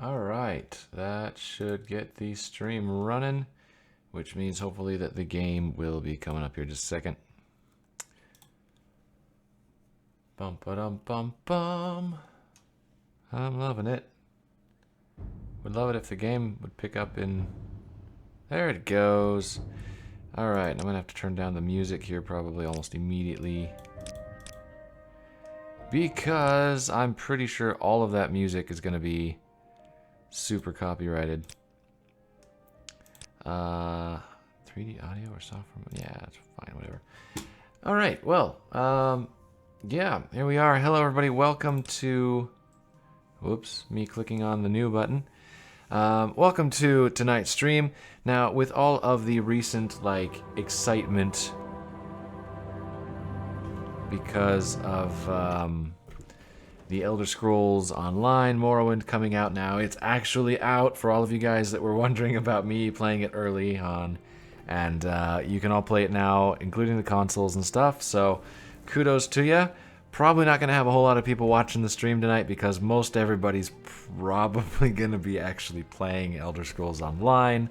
Alright, that should get the stream running, which means hopefully that the game will be coming up here just a second. Bum ba dum bum bum. I'm loving it. Would love it if the game would pick up in... There it goes. Alright, I'm gonna have to turn down the music here probably almost immediately, because I'm pretty sure all of that music is gonna be super copyrighted. 3D audio or software? Yeah, that's fine, whatever. Alright, well, yeah, here we are. Hello, everybody. Welcome to... Whoops, me clicking on the new button. Welcome to tonight's stream. Now, with all of the recent, like, excitement because of, the Elder Scrolls Online Morrowind coming out now. It's actually out for all of you guys that were wondering about me playing it early on. And you can all play it now, including the consoles and stuff. So kudos to you. Probably not going to have a whole lot of people watching the stream tonight because most everybody's probably going to be actually playing Elder Scrolls Online.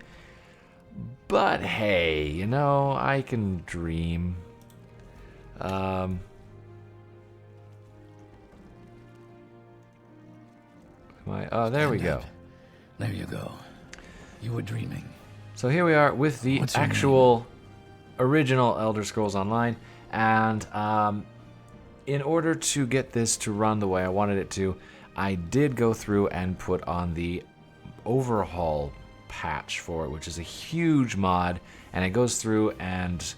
But hey, you know, I can dream. Oh, there we go. There you go. You were dreaming. So here we are with the actual original Elder Scrolls Online, and in order to get this to run the way I wanted it to, I did go through and put on the overhaul patch for it, which is a huge mod, and it goes through and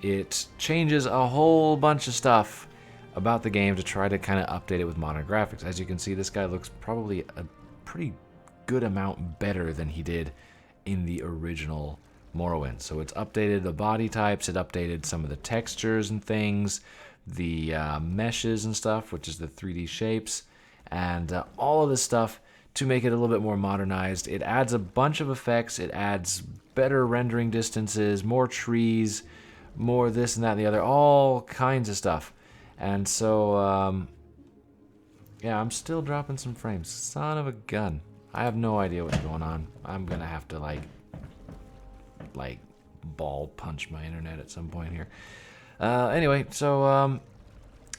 it changes a whole bunch of stuff about the game to try to kind of update it with modern graphics. As you can see, this guy looks probably a pretty good amount better than he did in the original Morrowind. So it's updated the body types, it updated some of the textures and things, the meshes and stuff, which is the 3D shapes, and all of this stuff to make it a little bit more modernized. It adds a bunch of effects, it adds better rendering distances, more trees, more this and that and the other, all kinds of stuff. And so, yeah, I'm still dropping some frames. Son of a gun. I have no idea what's going on. I'm gonna have to, like ball punch my internet at some point here. Anyway, so,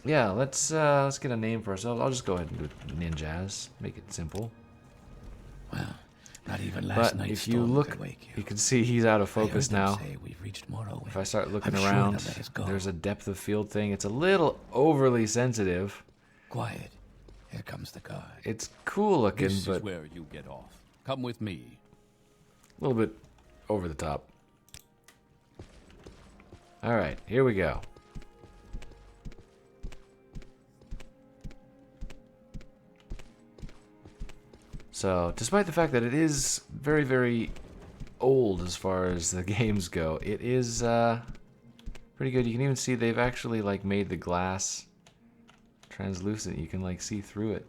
yeah, let's get a name for ourselves. I'll just go ahead and do Ninjazz. Make it simple. Well, not even last but night's if you look, you can see he's out of focus now. We've reached Morrowind. If I start looking around, there's a depth of field thing. It's a little overly sensitive. Quiet. Here comes the guard. It's cool looking, this but is where you get off. Come with me. A little bit over the top. All right, here we go. So, despite the fact that it is very, very old as far as the games go, it is pretty good. You can even see they've actually like made the glass translucent. You can like see through it.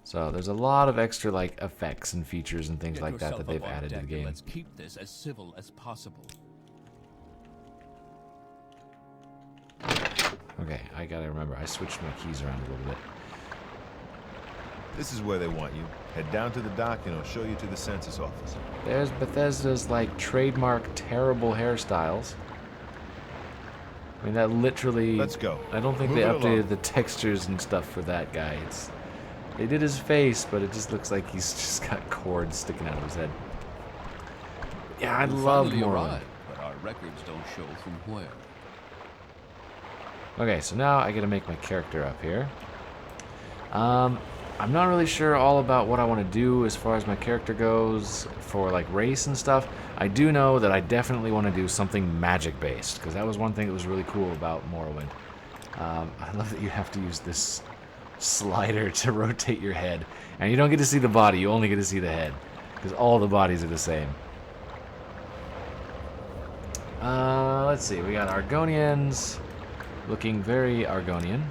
So there's a lot of extra like effects and features and things like that that they've added to the game. Let's keep this as civil as possible. Okay, I gotta remember, I switched my keys around a little bit. This is where they want you. Head down to the dock and I'll show you to the census office. There's Bethesda's like trademark terrible hairstyles. I mean, that literally... Let's go. I don't think they updated the textures and stuff for that guy. They did his face, but it just looks like he's just got cords sticking out of his head. Yeah, I loved Morrowind. But our records don't show from where. Okay, so now I gotta make my character up here. I'm not really sure all about what I want to do as far as my character goes for like race and stuff. I do know that I definitely want to do something magic based, because that was one thing that was really cool about Morrowind. I love that you have to use this slider to rotate your head, and you don't get to see the body, you only get to see the head, because all the bodies are the same. Let's see, we got Argonians looking very Argonian.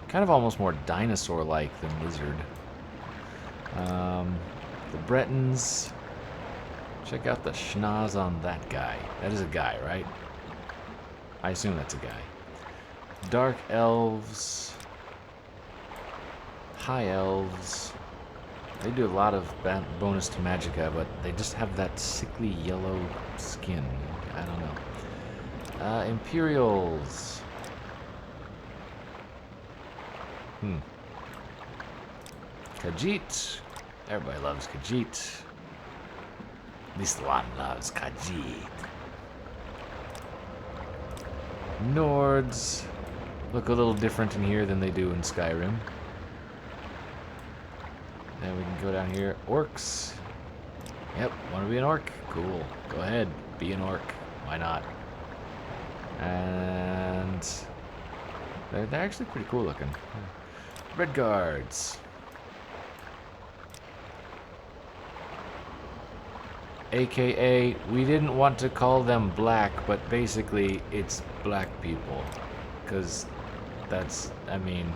Kind of almost more dinosaur-like than lizard. The Bretons. Check out the schnoz on that guy. That is a guy, right? I assume that's a guy. Dark elves. High elves. They do a lot of bonus to magicka, but they just have that sickly yellow skin. I don't know. Imperials. Khajiit. Everybody loves Khajiit. At least one loves Khajiit. Nords look a little different in here than they do in Skyrim. Then we can go down here. Orcs. Yep, want to be an orc? Cool. Go ahead, be an orc. Why not? And they're actually pretty cool looking. Red guards. AKA, we didn't want to call them black, but basically it's black people. Because that's, I mean,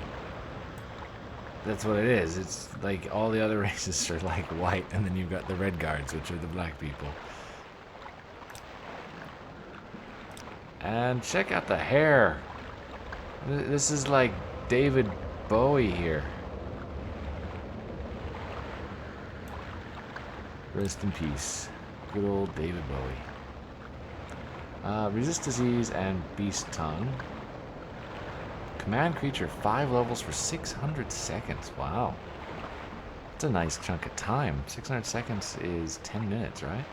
that's what it is. It's like all the other races are like white, and then you've got the red guards, which are the black people. And check out the hair. This is like David Bowie here. Rest in peace. Good old David Bowie. Resist disease and beast tongue. Command creature 5 levels for 600 seconds. Wow. That's a nice chunk of time. 600 seconds is 10 minutes, right?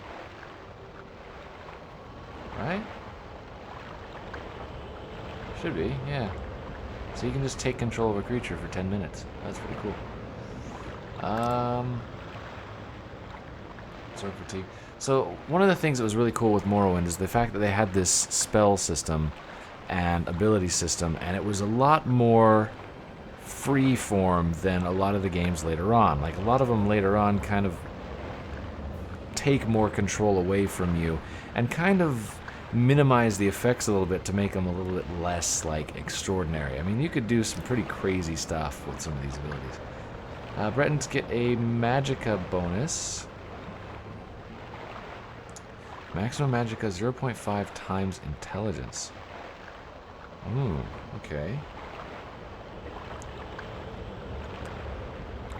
Right? Should be, yeah. So you can just take control of a creature for 10 minutes. That's pretty cool. Sword fatigue. So one of the things that was really cool with Morrowind is the fact that they had this spell system and ability system, and it was a lot more free form than a lot of the games later on. Like, a lot of them later on kind of take more control away from you and kind of minimize the effects a little bit to make them a little bit less, like, extraordinary. I mean, you could do some pretty crazy stuff with some of these abilities. Bretons get a magicka bonus. Maximum magicka 0.5 times intelligence. Ooh, okay.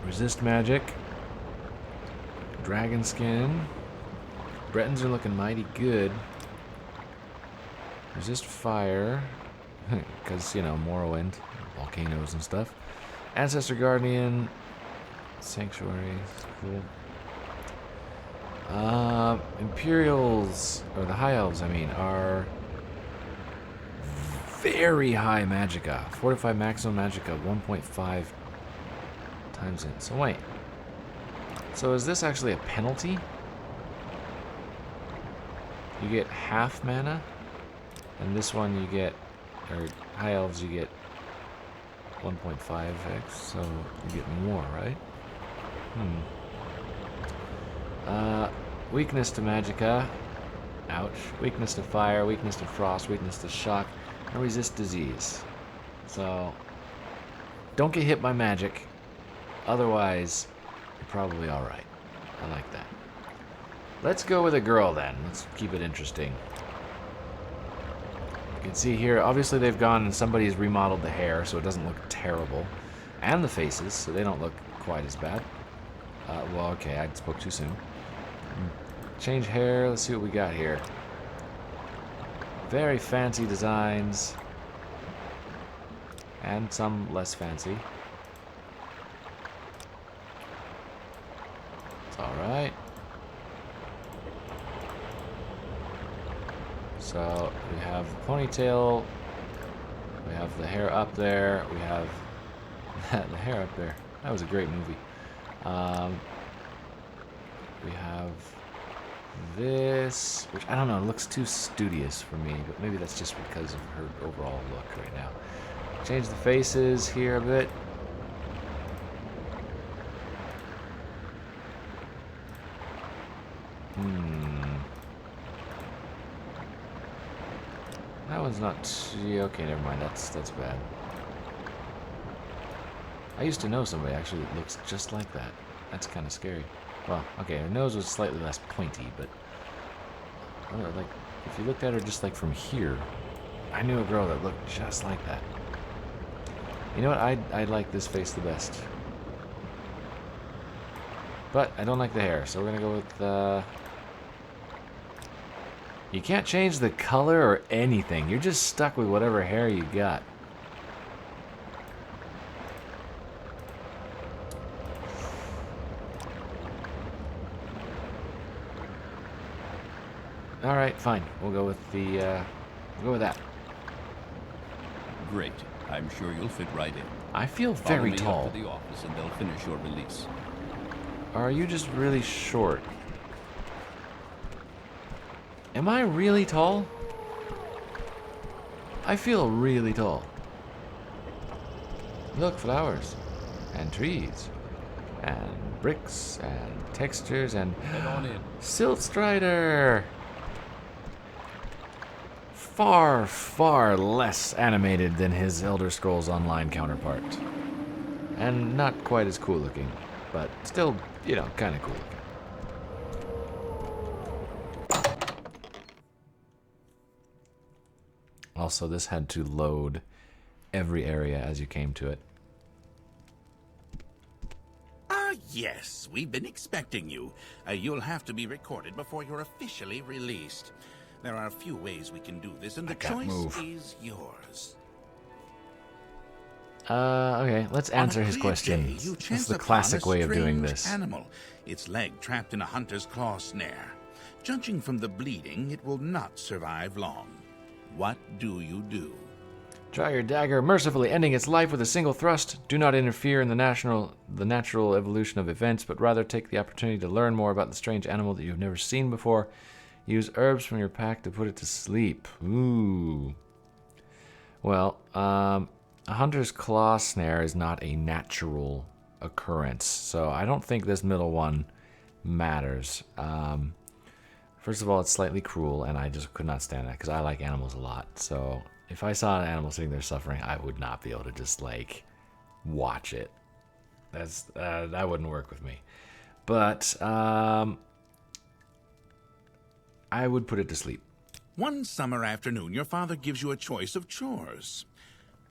Resist magic. Dragon skin. Bretons are looking mighty good. Resist fire. Because, you know, Morrowind. Volcanoes and stuff. Ancestor Guardian. Sanctuary. Cool. Imperials, or the High Elves, I mean, are very high magicka. Fortified maximum magicka, 1.5 times it. So wait. So is this actually a penalty? You get half mana, and this one you get, or High Elves you get 1.5x, so you get more, right? Weakness to magicka. Ouch. Weakness to fire, weakness to frost, weakness to shock, and resist disease. So, don't get hit by magic. Otherwise, you're probably alright. I like that. Let's go with a girl then. Let's keep it interesting. You can see here, obviously they've gone and somebody's remodeled the hair so it doesn't look terrible. And the faces, so they don't look quite as bad. Well, okay, I spoke too soon. Change hair, let's see what we got here. Very fancy designs. And some less fancy. It's alright. So, we have the ponytail. We have the hair up there. We have the hair up there. That was a great movie. We have this, which I don't know, it looks too studious for me, but maybe that's just because of her overall look right now. Change the faces here a bit. That one's not okay, never mind, that's bad. I used to know somebody actually that looks just like that. That's kind of scary. Well, okay, her nose was slightly less pointy, but like, if you looked at her just like from here, I knew a girl that looked just like that. You know what? I like this face the best. But I don't like the hair, so we're gonna go with you can't change the color or anything. You're just stuck with whatever hair you got. All right, fine. We'll go with that. Great. I'm sure you'll fit right in. I feel Follow very me tall. up to the office and they'll finish your release. Or are you just really short? Am I really tall? I feel really tall. Look, flowers. And trees. And bricks. And textures. And Head on in. Silt Strider! Far, far less animated than his Elder Scrolls Online counterpart. And not quite as cool looking, but still, you know, kind of cool looking. Also, this had to load every area as you came to it. Ah, yes, we've been expecting you. You'll have to be recorded before you're officially released. There are a few ways we can do this, and the choice is yours. Okay, let's answer his question. That's the classic way of doing this. Animal, its leg trapped in a hunter's claw snare. Judging from the bleeding, it will not survive long. What do you do? Draw your dagger, mercifully ending its life with a single thrust. Do not interfere in the natural evolution of events, but rather take the opportunity to learn more about the strange animal that you have never seen before. Use herbs from your pack to put it to sleep. Ooh. Well, a hunter's claw snare is not a natural occurrence, so I don't think this middle one matters. First of all, it's slightly cruel, and I just could not stand that because I like animals a lot. So if I saw an animal sitting there suffering, I would not be able to just like watch it. That wouldn't work with me. But I would put it to sleep. One summer afternoon, your father gives you a choice of chores.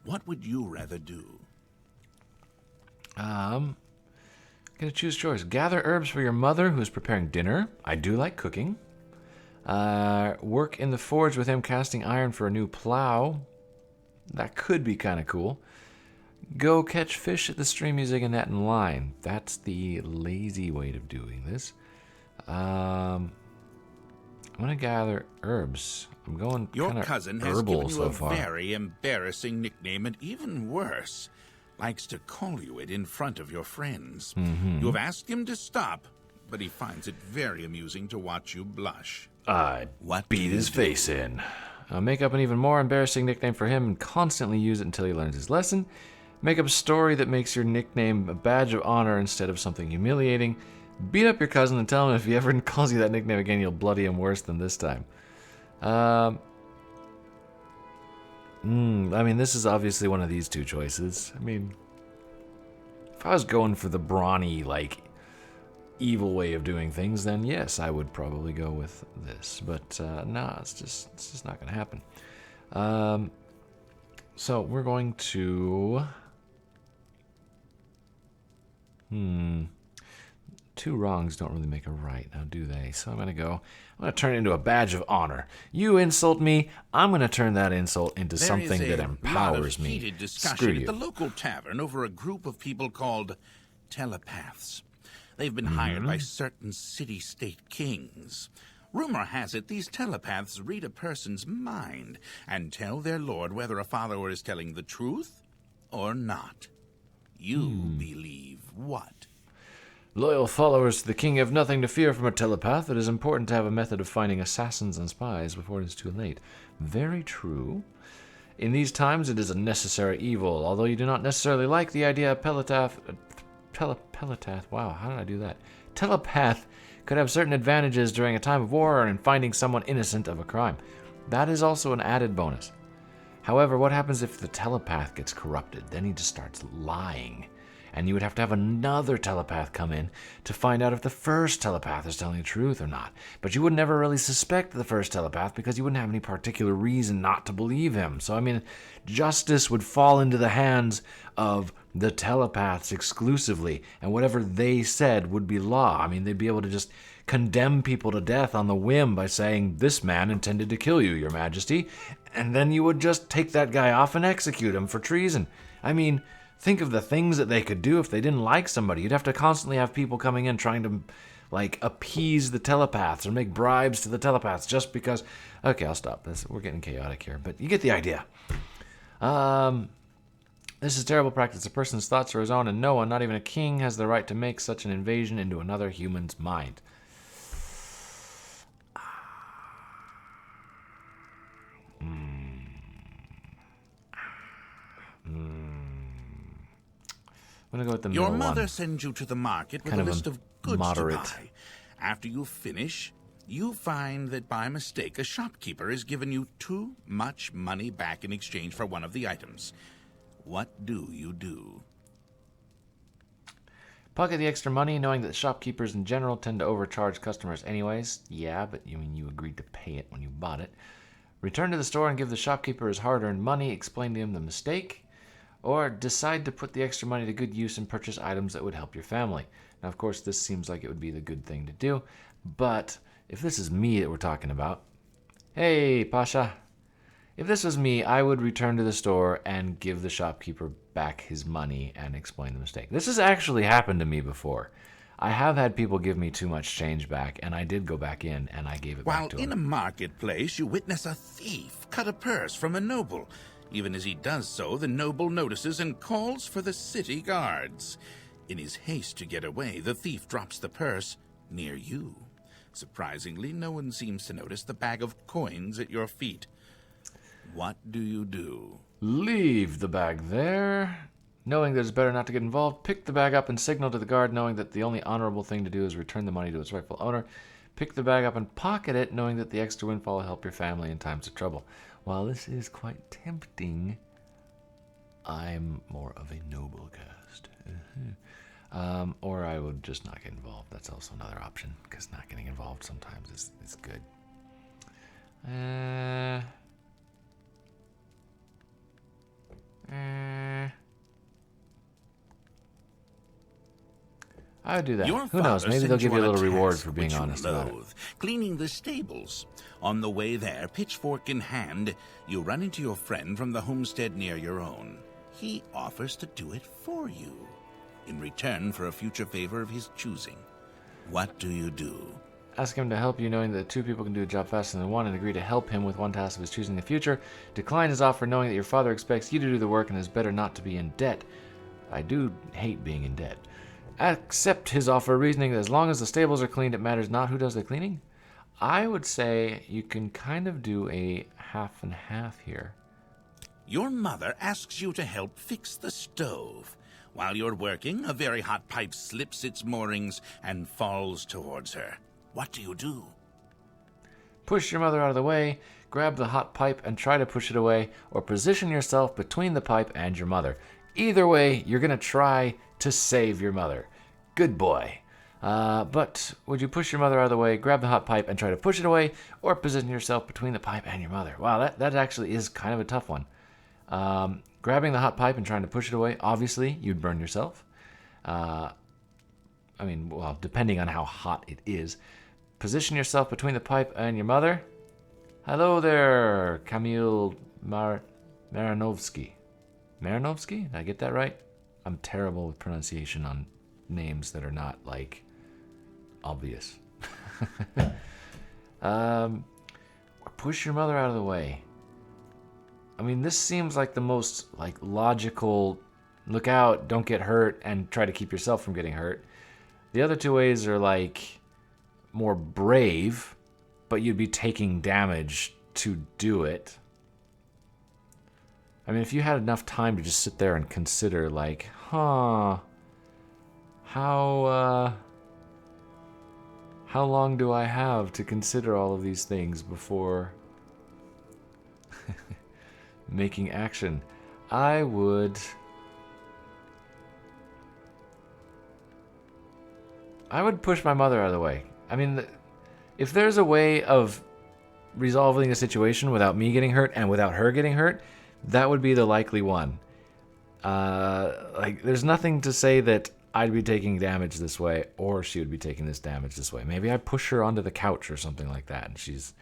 What would you rather do? Gonna choose chores. Gather herbs for your mother, who is preparing dinner. I do like cooking. Work in the forge with him, casting iron for a new plow. That could be kind of cool. Go catch fish at the stream using a net and line. That's the lazy way of doing this. I'm gonna gather herbs. I'm going Your kind of cousin has herbal given you so a far. very embarrassing nickname, and even worse, likes to call you it in front of your friends. You have asked him to stop, but he finds it very amusing to watch you blush. I'd What beat do his you face in. I'll make up an even more embarrassing nickname for him and constantly use it until he learns his lesson. Make up a story that makes your nickname a badge of honor instead of something humiliating. Beat up your cousin and tell him if he ever calls you that nickname again, you'll bloody him worse than this time. I mean, this is obviously one of these two choices. I mean, if I was going for the brawny, like, evil way of doing things, then yes, I would probably go with this. But no, it's just not going to happen. So we're going to... Two wrongs don't really make a right, now do they? So I'm going to turn it into a badge of honor. You insult me, I'm going to turn that insult into something that empowers me. Heated discussion Screw at you. the local tavern over a group of people called telepaths. They've been hired by certain city-state kings. Rumor has it these telepaths read a person's mind and tell their lord whether a follower is telling the truth or not. You believe what? Loyal followers to the king have nothing to fear from a telepath. It is important to have a method of finding assassins and spies before it is too late. Very true. In these times, it is a necessary evil, although you do not necessarily like the idea of telepath. Wow, how did I do that? Telepath could have certain advantages during a time of war or in finding someone innocent of a crime. That is also an added bonus. However, what happens if the telepath gets corrupted? Then he just starts lying. And you would have to have another telepath come in to find out if the first telepath is telling the truth or not. But you would never really suspect the first telepath because you wouldn't have any particular reason not to believe him. So, I mean, justice would fall into the hands of the telepaths exclusively, and whatever they said would be law. I mean, they'd be able to just condemn people to death on the whim by saying, "This man intended to kill you, your majesty," and then you would just take that guy off and execute him for treason. I mean, think of the things that they could do if they didn't like somebody. You'd have to constantly have people coming in trying to, like, appease the telepaths or make bribes to the telepaths just because... Okay, I'll stop this. We're getting chaotic here, but you get the idea. This is terrible practice. A person's thoughts are his own, and no one, not even a king, has the right to make such an invasion into another human's mind. I'm going to go with the middle Your mother one. sends you to the market with Kind a of a list of goods moderate. to buy. After you finish, you find that by mistake a shopkeeper has given you too much money back in exchange for one of the items. What do you do? Pocket the extra money, knowing that shopkeepers in general tend to overcharge customers anyways. Yeah, but you agreed to pay it when you bought it. Return to the store and give the shopkeeper his hard-earned money, explain to him the mistake, or decide to put the extra money to good use and purchase items that would help your family. Now, of course, this seems like it would be the good thing to do, but if this is me that we're talking about, hey, Pasha, if this was me, I would return to the store and give the shopkeeper back his money and explain the mistake. This has actually happened to me before. I have had people give me too much change back, and I did go back in and I gave it While back to in a him. marketplace, you witness a thief cut a purse from a noble. Even as he does so, the noble notices and calls for the city guards. In his haste to get away, the thief drops the purse near you. Surprisingly, no one seems to notice the bag of coins at your feet. What do you do? Leave the bag there. Knowing that it's better not to get involved, pick the bag up and signal to the guard, knowing that the only honorable thing to do is return the money to its rightful owner. Pick the bag up and pocket it, knowing that the extra windfall will help your family in times of trouble. While this is quite tempting, I'm more of a noble cast. Or I would just not get involved. That's also another option, because not getting involved sometimes is good. I would do that. Your Who knows? father Maybe they'll sends give you a on little reward task for being which you honest about it. loathe, cleaning the stables. On the way there, pitchfork in hand, you run into your friend from the homestead near your own. He offers to do it for you, in return for a future favor of his choosing. What do you do? Ask him to help you, knowing that two people can do a job faster than one, and agree to help him with one task of his choosing in the future. Decline his offer, knowing that your father expects you to do the work and is better not to be in debt. I do hate being in debt. Accept his offer, reasoning that as long as the stables are cleaned, it matters not who does the cleaning. I would say you can kind of do a half and half here. Your mother asks you to help fix the stove. While you're working, a very hot pipe slips its moorings and falls towards her. What do you do? Push your mother out of the way, grab the hot pipe and try to push it away, or position yourself between the pipe and your mother. Either way, you're going to try to save your mother. Good boy. But would you push your mother out of the way, grab the hot pipe and try to push it away, or position yourself between the pipe and your mother? Wow, that actually is kind of a tough one. Grabbing the hot pipe and trying to push it away, obviously, you'd burn yourself. Well, depending on how hot it is. Position yourself between the pipe and your mother. Hello there, Kamil Marinovsky. Marinovsky? Did I get that right? I'm terrible with pronunciation on names that are not, like, obvious. Push your mother out of the way. I mean, this seems like the most, like, logical, look out, don't get hurt, and try to keep yourself from getting hurt. The other two ways are, like, more brave, but you'd be taking damage to do it. I mean, if you had enough time to just sit there and consider, like, how long do I have to consider all of these things before making action? I would push my mother out of the way. I mean, if there's a way of resolving a situation without me getting hurt and without her getting hurt, that would be the likely one. Like, there's nothing to say that I'd be taking damage this way, or she would be taking this damage this way. Maybe I push her onto the couch or something like that, and she's,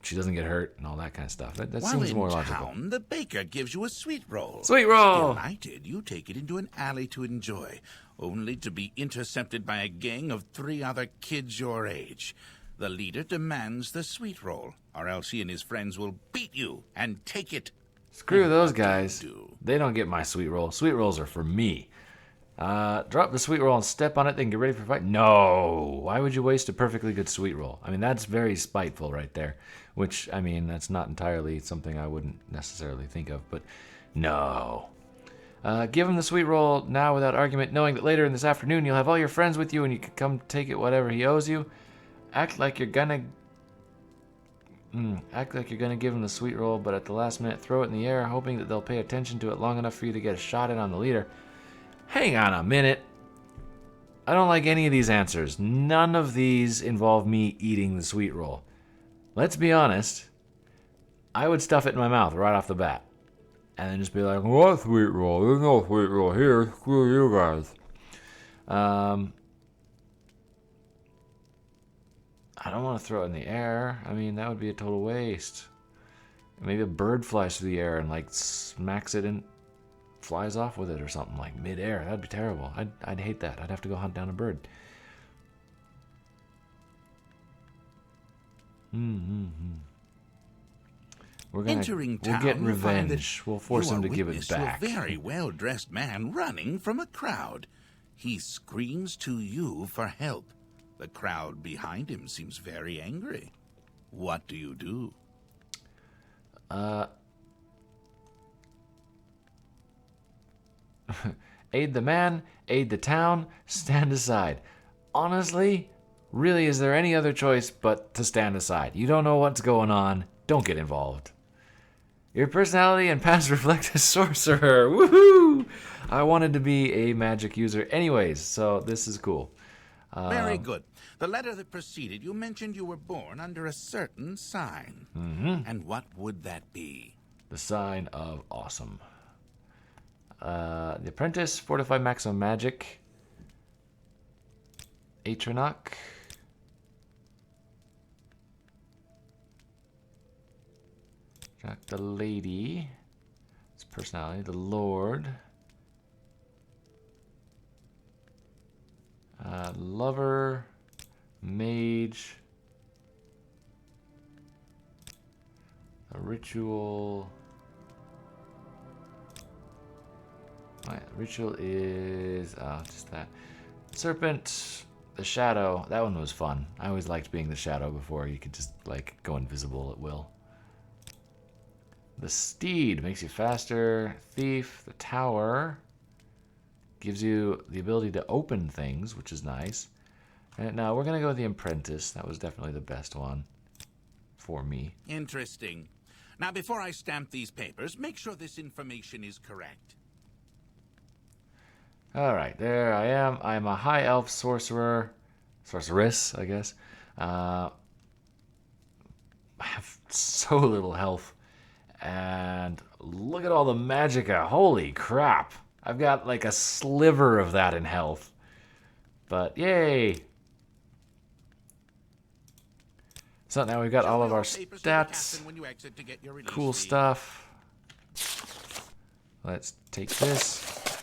she doesn't get hurt and all that kind of stuff. That While seems in more town, logical. the baker gives you a sweet roll. Sweet roll! Delighted, you take it into an alley to enjoy, only to be intercepted by a gang of 3 other kids your age. The leader demands the sweet roll, or else he and his friends will beat you and take it. Screw And those what do you guys. do? They don't get my sweet roll. Sweet rolls are for me. Drop the sweet roll and step on it, then get ready for a fight? No! Why would you waste a perfectly good sweet roll? I mean, that's very spiteful right there. Which, I mean, that's not entirely something I wouldn't necessarily think of, but no. Give him the sweet roll now without argument, knowing that later in this afternoon you'll have all your friends with you and you can come take it whatever he owes you. Act like you're gonna give him the sweet roll, but at the last minute throw it in the air, hoping that they'll pay attention to it long enough for you to get a shot in on the leader. Hang on a minute. I don't like any of these answers. None of these involve me eating the sweet roll. Let's be honest. I would stuff it in my mouth right off the bat. And then just be like, what sweet roll? There's no sweet roll here. Screw you guys. I don't want to throw it in the air. I mean, that would be a total waste. Maybe a bird flies through the air and like smacks it and flies off with it or something like mid-air. That'd be terrible. I'd hate that. I'd have to go hunt down a bird. We'll get revenge. We'll force him to give it back. You are witness to a very well-dressed man running from a crowd. He screams to you for help. The crowd behind him seems very angry. What do you do? Aid the man, aid the town, stand aside. Honestly, really, is there any other choice but to stand aside? You don't know what's going on. Don't get involved. Your personality and past reflect a sorcerer. Woohoo! I wanted to be a magic user anyways, so this is cool. Very good. The letter that preceded, you mentioned you were born under a certain sign. Mm-hmm. And what would that be? The sign of awesome. The apprentice, fortified maximum magic. Atronach. Jack the lady. His personality. The lord. Lover. Mage. A ritual. My ritual is just that. Serpent, the shadow. That one was fun. I always liked being the shadow before you could just like go invisible at will. The steed makes you faster. Thief, the tower gives you the ability to open things, which is nice. And now we're gonna go with the apprentice. That was definitely the best one for me. Interesting. Now, before I stamp these papers, make sure this information is correct. All right, there I am. I'm a high elf sorceress, I guess. I have so little health, and look at all the magicka. Holy crap! I've got like a sliver of that in health, but yay! So now we've got all of our stats. Cool stuff. Let's take this.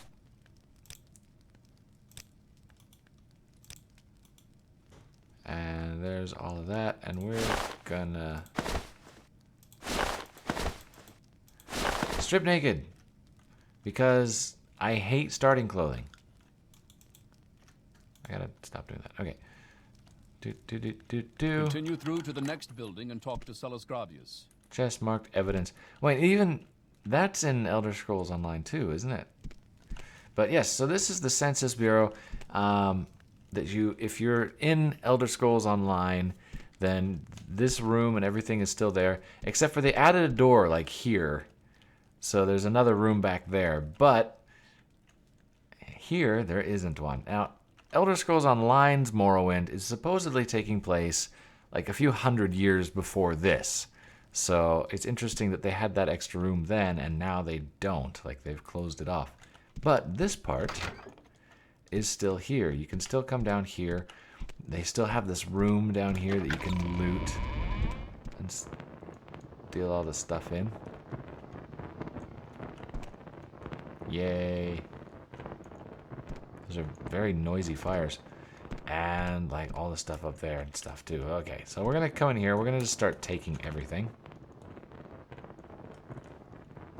And there's all of that, and we're gonna strip naked because I hate starting clothing. I gotta stop doing that. Okay. Continue through to the next building and talk to Celes Gravius. Chest marked evidence. Wait, even that's in Elder Scrolls Online too, isn't it? But yes, so this is the Census Bureau. That if you're in Elder Scrolls Online, then this room and everything is still there, except for they added a door like here. So there's another room back there, but here there isn't one. Now, Elder Scrolls Online's Morrowind is supposedly taking place like a few hundred years before this. So it's interesting that they had that extra room then, and now they don't. Like, they've closed it off. But this part is still here. You can still come down here. They still have this room down here that you can loot and steal all the stuff in. Yay. Those are very noisy fires. And like all the stuff up there and stuff too. Okay, so we're gonna come in here. We're gonna just start taking everything.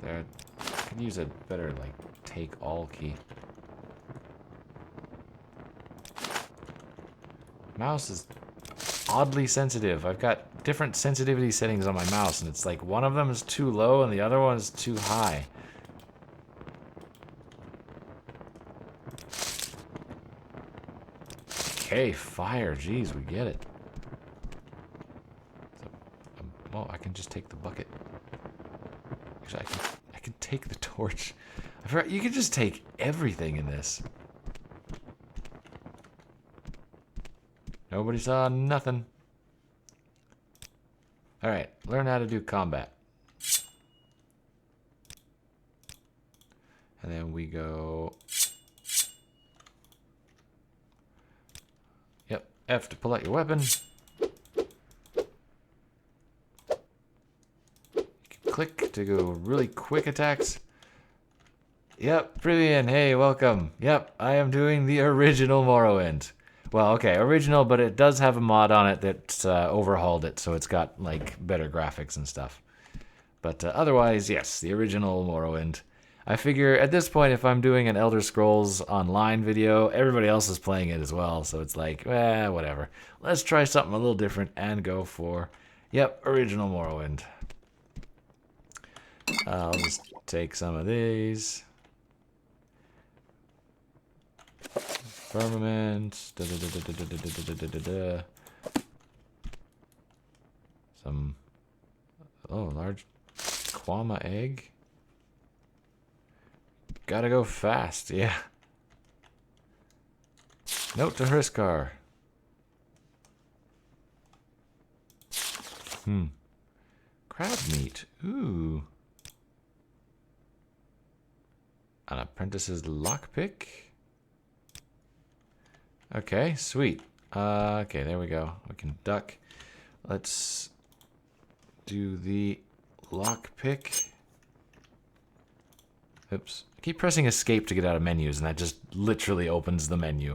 There, I could use a better like take all key. Mouse is oddly sensitive. I've got different sensitivity settings on my mouse, and it's like one of them is too low and the other one is too high. Okay, fire. Jeez, we get it. So, well, I can just take the bucket. Actually, I can take the torch. I forgot you can just take everything in this. Nobody saw nothing. All right, learn how to do combat. And then we go. Yep, F to pull out your weapon. You can click to go really quick attacks. Yep, brilliant. Hey, welcome. Yep, I am doing the original Morrowind. Well, okay, original, but it does have a mod on it that's overhauled it, so it's got like better graphics and stuff. But otherwise, yes, the original Morrowind. I figure at this point, if I'm doing an Elder Scrolls Online video, everybody else is playing it as well, so it's like, whatever. Let's try something a little different and go for, yep, original Morrowind. I'll just take some of these. Firmament. Some, large Quama egg. Gotta go fast, yeah. Note to Hriskar. Crab meat. Ooh. An apprentice's lockpick. Okay, sweet. Okay, there we go. We can duck. Let's do the lockpick. Oops. I keep pressing escape to get out of menus, and that just literally opens the menu.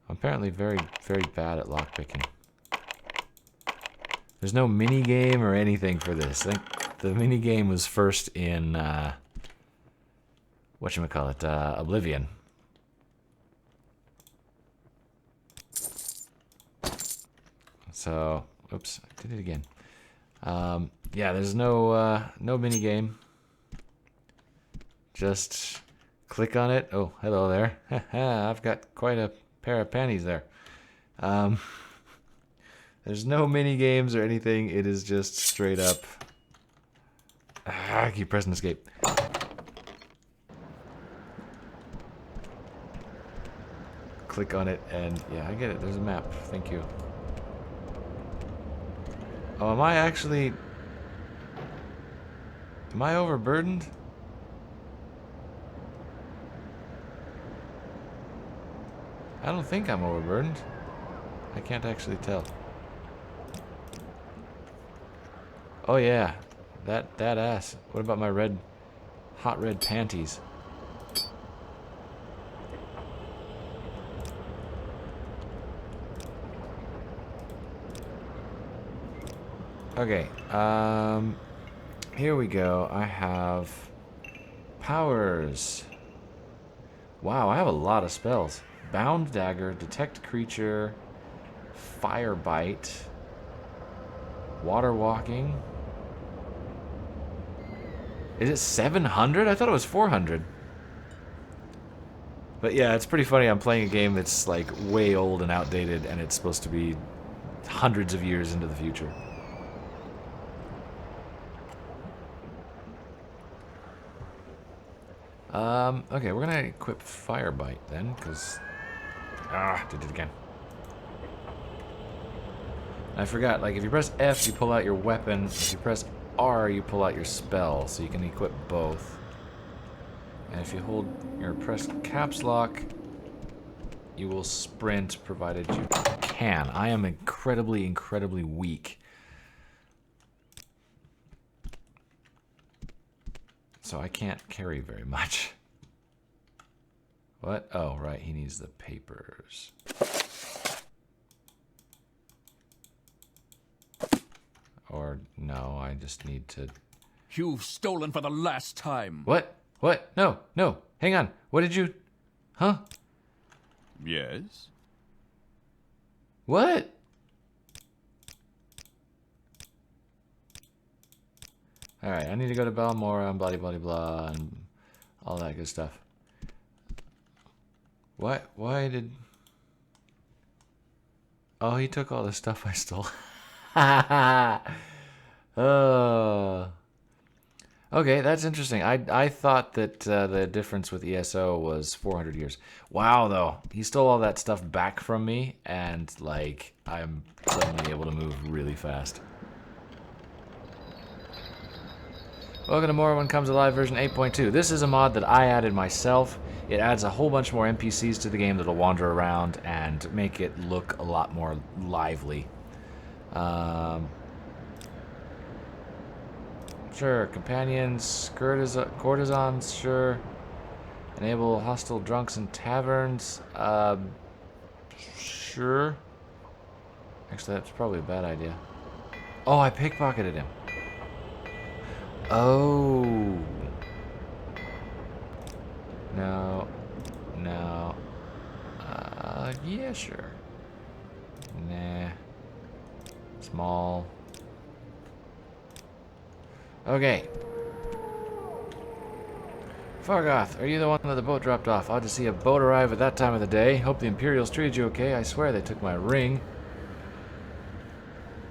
I'm apparently very, very bad at lockpicking. There's no mini game or anything for this. I think the mini game was first in whatchamacallit, Oblivion. So, oops, I did it again. Yeah, there's no mini game. Just click on it. Oh, hello there. I've got quite a pair of panties there. There's no mini games or anything. It is just straight up. I keep pressing escape. Click on it and yeah, I get it. There's a map. Thank you. Oh, am I actually... Am I overburdened? I don't think I'm overburdened. I can't actually tell. Oh yeah, that ass. What about my red, hot red panties? Okay, here we go. I have powers. Wow, I have a lot of spells. Bound Dagger, Detect Creature, Fire Bite, Water Walking. Is it 700? I thought it was 400. But yeah, it's pretty funny. I'm playing a game that's like way old and outdated, and it's supposed to be hundreds of years into the future. Okay, we're gonna equip Firebite then, because... did it again. I forgot, like, if you press F, you pull out your weapon. If you press R, you pull out your spell, so you can equip both. And if you hold or press caps lock, you will sprint, provided you can. I am incredibly, incredibly weak. So I can't carry very much. What? Oh, right, he needs the papers. Or, no, I just need to... You've stolen for the last time. What? What? No, no, hang on. What did you... Huh? Yes? What? Alright, I need to go to Balmora and blah, blah, blah, and all that good stuff. What? Why did... Oh, he took all the stuff I stole. Okay, that's interesting. I thought that the difference with ESO was 400 years. Wow, though. He stole all that stuff back from me, and, like, I'm suddenly able to move really fast. Welcome to Morrowind Comes Alive version 8.2. This is a mod that I added myself. It adds a whole bunch more NPCs to the game that'll wander around and make it look a lot more lively. Sure, companions, courtesans, sure. Enable hostile drunks in taverns, sure. Actually, that's probably a bad idea. Oh, I pickpocketed him. Oh. No. No. Yeah, sure. Nah. Small. Okay. Fargoth, are you the one that the boat dropped off? Odd to see a boat arrive at that time of the day. Hope the Imperials treated you okay. I swear they took my ring.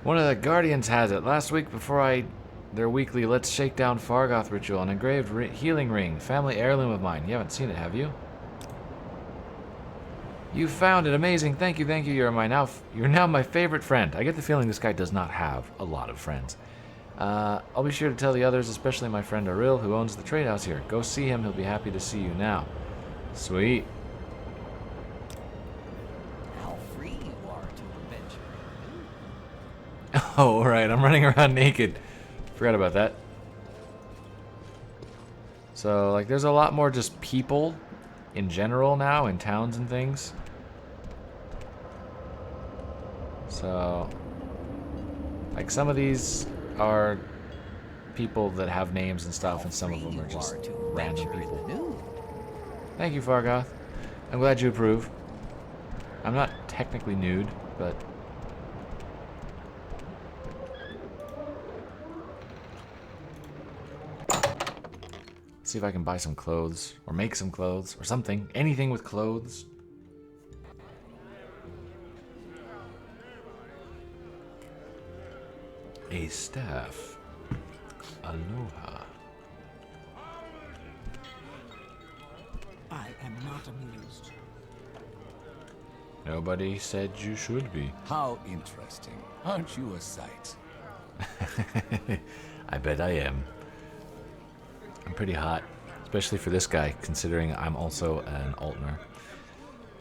One of the Guardians has it. Last week before their weekly Let's Shake Down Fargoth ritual, an engraved healing ring. Family heirloom of mine. You haven't seen it, have you? You found it. Amazing. Thank you, thank you. You're now my favorite friend. I get the feeling this guy does not have a lot of friends. I'll be sure to tell the others, especially my friend Aril, who owns the trade house here. Go see him. He'll be happy to see you now. Sweet. How free you are to adventure. Oh, right. I'm running around naked. Forgot about that. So, like, there's a lot more just people in general now in towns and things. So, like, some of these are people that have names and stuff, and some of them are just random people. Thank you, Fargoth. I'm glad you approve. I'm not technically nude, but... see if I can buy some clothes, or make some clothes, or something. Anything with clothes. A staff. Aloha. I am not amused. Nobody said you should be. How interesting. Aren't you a sight? I bet I am. I'm pretty hot, especially for this guy, considering I'm also an Altner.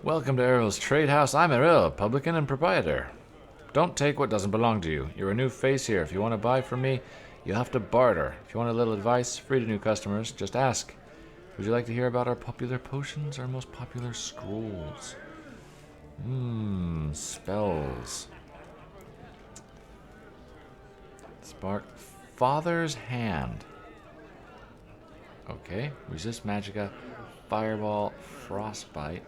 Welcome to Eril's Trade House. I'm Eril, publican and proprietor. Don't take what doesn't belong to you. You're a new face here. If you want to buy from me, you'll have to barter. If you want a little advice, free to new customers, just ask. Would you like to hear about our popular potions, our most popular scrolls? Spells. Spark. Father's Hand. Okay. Resist Magicka. Fireball. Frostbite.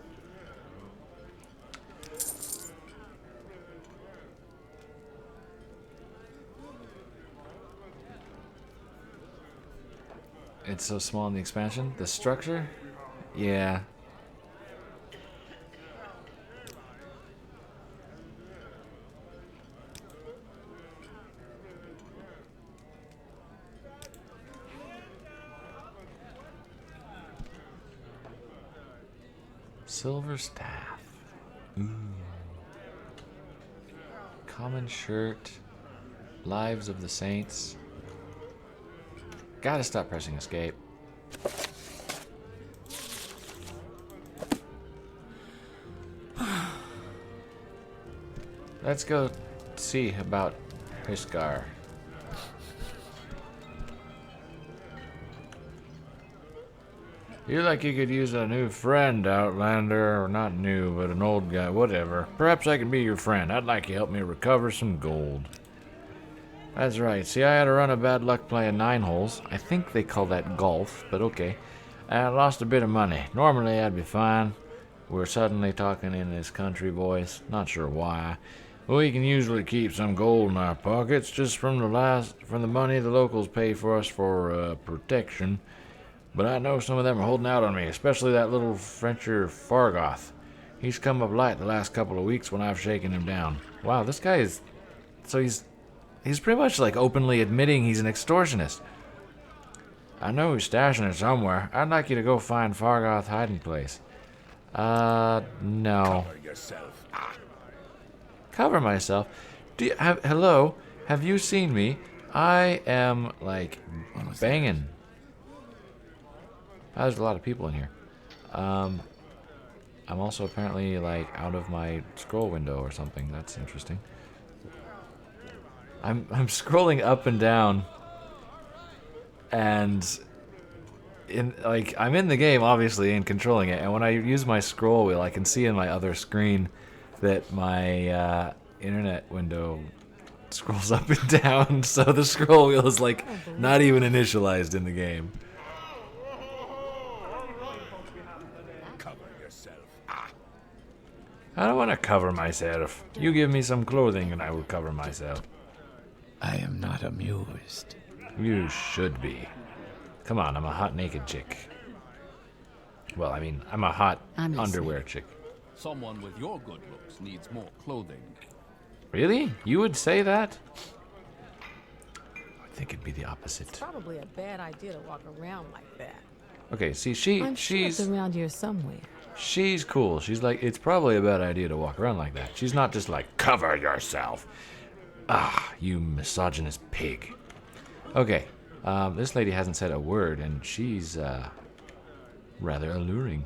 It's so small in the expansion. The structure? Yeah. Silver staff. Ooh. Common shirt. Lives of the Saints. Gotta stop pressing escape. Let's go see about Hrisgar. You like you could use a new friend, Outlander, or not new, but an old guy, whatever. Perhaps I can be your friend. I'd like you to help me recover some gold. That's right. See, I had a run of bad luck playing 9 holes. I think they call that golf, but okay. And I lost a bit of money. Normally I'd be fine. We're suddenly talking in this country voice. Not sure why. We can usually keep some gold in our pockets just from the money the locals pay for us for protection. But I know some of them are holding out on me, especially that little Frencher Fargoth. He's come up light the last couple of weeks when I've shaken him down. Wow, this guy is... So he's pretty much like openly admitting he's an extortionist. I know he's stashing it somewhere. I'd like you to go find Fargoth hiding place. No. Cover yourself. Cover myself? Hello? Have you seen me? I am, like, banging. There's a lot of people in here. I'm also apparently, like, out of my scroll window or something. That's interesting. I'm scrolling up and down, and I'm in the game obviously and controlling it. And when I use my scroll wheel, I can see in my other screen that my internet window scrolls up and down. So the scroll wheel is like not even initialized in the game. I don't want to cover myself. You give me some clothing and I will cover myself. I am not amused. You should be. Come on, I'm a hot naked chick. Well, I mean, I'm a hot underwear chick. Someone with your good looks needs more clothing. Really? You would say that? I think it'd be the opposite. It's probably a bad idea to walk around like that. Okay, see, I'm sure she's it's around here somewhere. she's cool. She's like, it's probably a bad idea to walk around like that. She's not just like, cover yourself. Ah, you misogynist pig. Okay, this lady hasn't said a word, and she's rather alluring.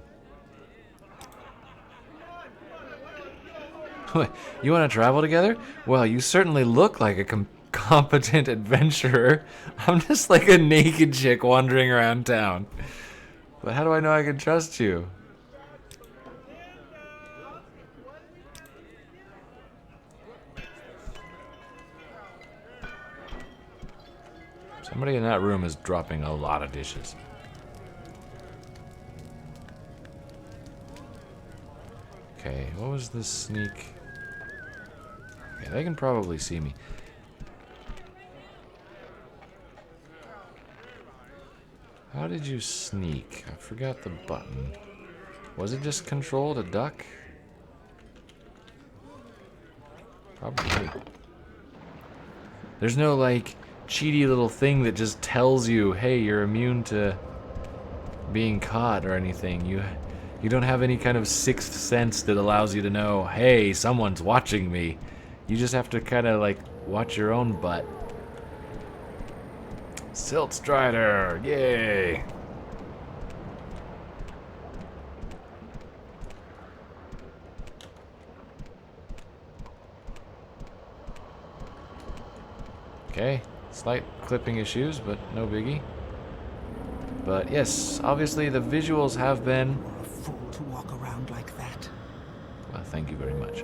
You want to travel together? Well, you certainly look like a competent adventurer. I'm just like a naked chick wandering around town. But how do I know I can trust you? Somebody in that room is dropping a lot of dishes. Okay, what was this sneak? Okay, they can probably see me. How did you sneak? I forgot the button. Was it just control to duck? Probably. There's no, like, cheaty little thing that just tells you, hey, you're immune to being caught or anything. You don't have any kind of sixth sense that allows you to know, hey, someone's watching me. You just have to kind of, like, watch your own butt. Silt Strider! Yay! Okay, slight clipping issues, but no biggie. But yes, obviously the visuals have been... You're a fool to walk around like that. Well, thank you very much.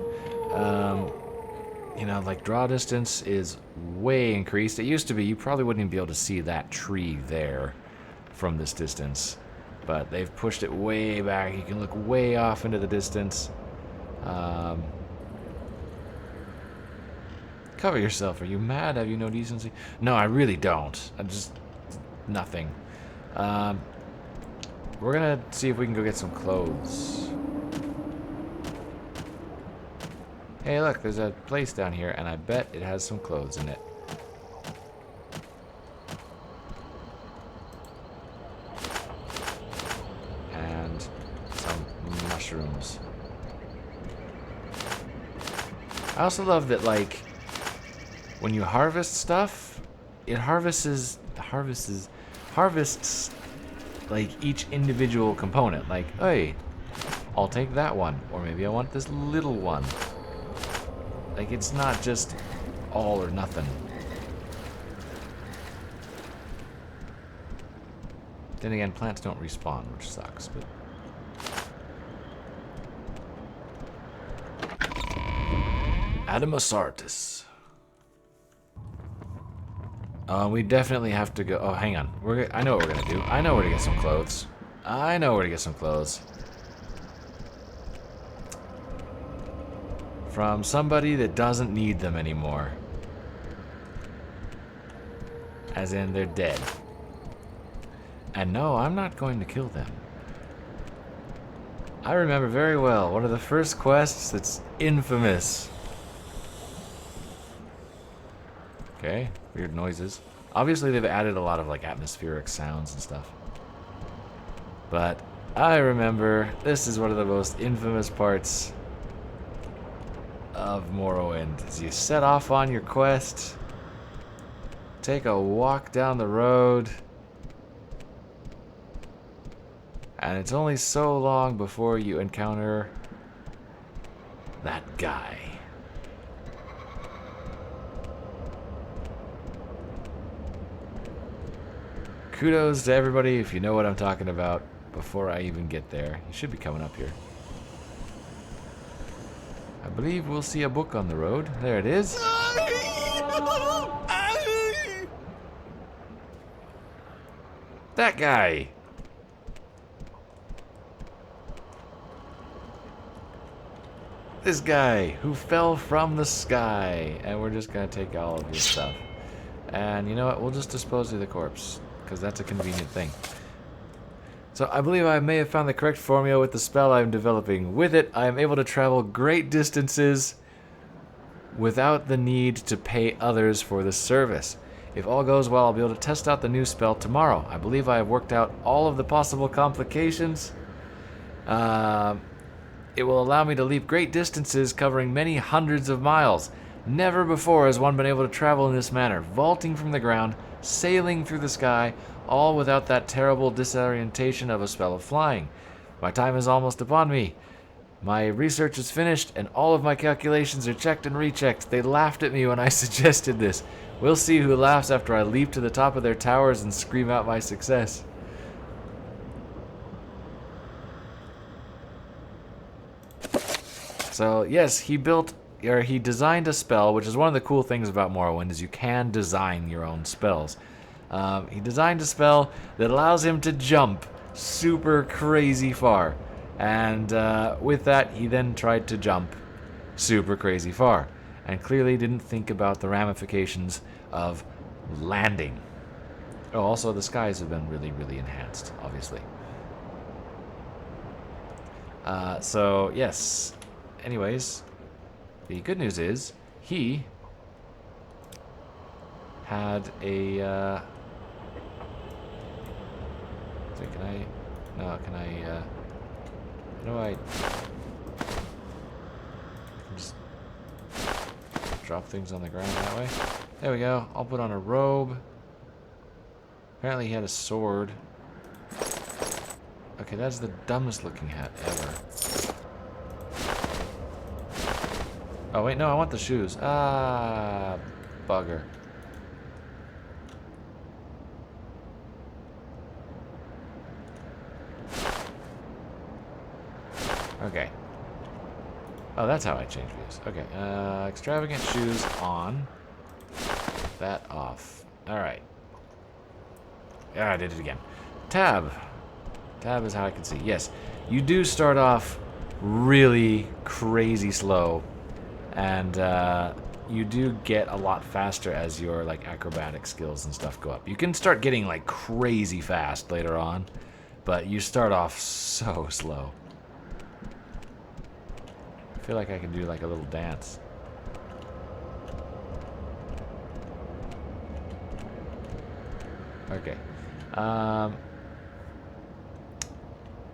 You know, like, draw distance is way increased. It used to be, you probably wouldn't even be able to see that tree there from this distance. But they've pushed it way back. You can look way off into the distance. Cover yourself. Are you mad? Have you no decency? No, I really don't. I just... nothing. We're gonna see if we can go get some clothes. Hey, look, there's a place down here, and I bet it has some clothes in it. And some mushrooms. I also love that, like, when you harvest stuff, it harvests like each individual component. Like, hey, I'll take that one, or maybe I want this little one. Like, it's not just all or nothing. Then again, plants don't respawn, which sucks, but... Adamasartus. We definitely have to go... Oh, hang on. I know what we're gonna do. I know where to get some clothes. I know where to get some clothes. From somebody that doesn't need them anymore. As in, they're dead. And no, I'm not going to kill them. I remember very well one of the first quests that's infamous. Okay, weird noises. Obviously, they've added a lot of like atmospheric sounds and stuff. But I remember this is one of the most infamous parts of Morrowind. As you set off on your quest, take a walk down the road, and it's only so long before you encounter that guy. Kudos to everybody if you know what I'm talking about before I even get there. You should be coming up here. I believe we'll see a book on the road. There it is. That guy. This guy who fell from the sky. And we're just going to take all of your stuff. And you know what? We'll just dispose of the corpse, because that's a convenient thing. So I believe I may have found the correct formula with the spell I'm developing. With it, I am able to travel great distances without the need to pay others for the service. If all goes well, I'll be able to test out the new spell tomorrow. I believe I have worked out all of the possible complications. It will allow me to leap great distances, covering many hundreds of miles. Never before has one been able to travel in this manner, vaulting from the ground, sailing through the sky, all without that terrible disorientation of a spell of flying. My time is almost upon me. My research is finished, and all of my calculations are checked and rechecked. They laughed at me when I suggested this. We'll see who laughs after I leap to the top of their towers and scream out my success. So, yes, he designed a spell, which is one of the cool things about Morrowind, is you can design your own spells. He designed a spell that allows him to jump super crazy far. And with that, he then tried to jump super crazy far. And clearly didn't think about the ramifications of landing. Oh, also the skies have been really, really enhanced, obviously. So, yes. Anyways, the good news is, he had a, so can I, no, can I, how do I just drop things on the ground that way? There we go. I'll put on a robe. Apparently he had a sword. Okay, that's the dumbest looking hat ever. Oh, wait, no, I want the shoes. Ah, bugger. Okay. Oh, that's how I change views. Okay, extravagant shoes on. That off. Alright. Yeah, I did it again. Tab. Tab is how I can see. Yes, you do start off really crazy slow. And you do get a lot faster as your like acrobatic skills and stuff go up. You can start getting like crazy fast later on, but you start off so slow. I feel like I can do like a little dance. Okay.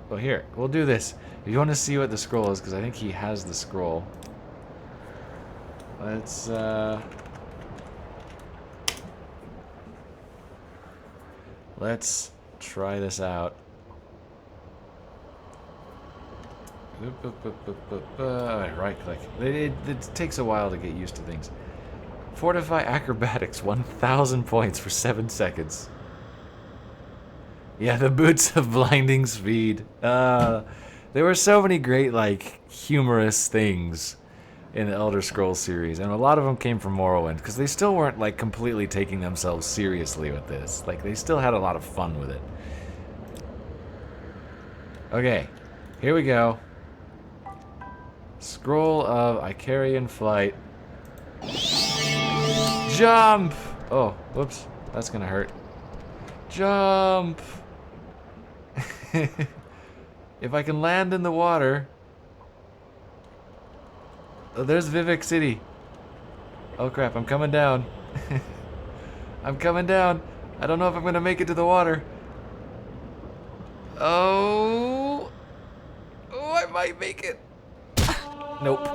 Well, here, we'll do this. You want to see what the scroll is, because I think he has the scroll. Let's try this out. Right click. It takes a while to get used to things. Fortify acrobatics, 1,000 points for 7 seconds. Yeah, the boots of blinding speed. There were so many great, like, humorous things in the Elder Scrolls series, and a lot of them came from Morrowind, because they still weren't, like, completely taking themselves seriously with this. Like, they still had a lot of fun with it. Okay, here we go. Scroll of Icarian Flight. Jump! Oh, whoops. That's gonna hurt. Jump! If I can land in the water... Oh, there's Vivek City. Oh crap, I'm coming down. I'm coming down. I don't know if I'm gonna make it to the water. Oh... Oh, I might make it. Nope.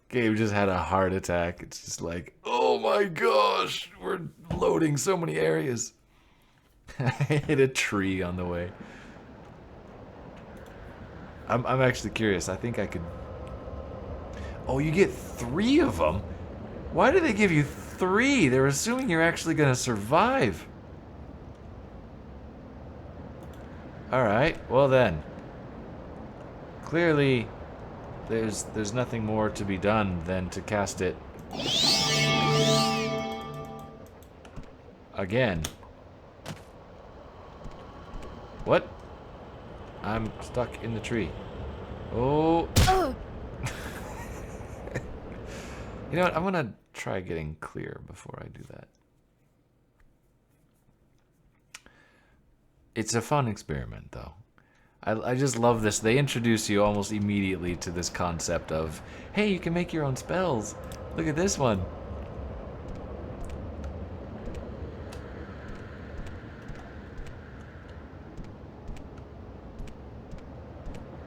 Gabe just had a heart attack. It's just like, oh my gosh, we're loading so many areas. I hit a tree on the way. I'm actually curious. I think I could... Oh, you get 3 of them? Why did they give you 3? They're assuming you're actually going to survive. Alright, well then. Clearly, there's nothing more to be done than to cast it again. What? I'm stuck in the tree. Oh. You know what? I'm gonna try getting clear before I do that. It's a fun experiment, though. I just love this. They introduce you almost immediately to this concept of, hey, you can make your own spells. Look at this one.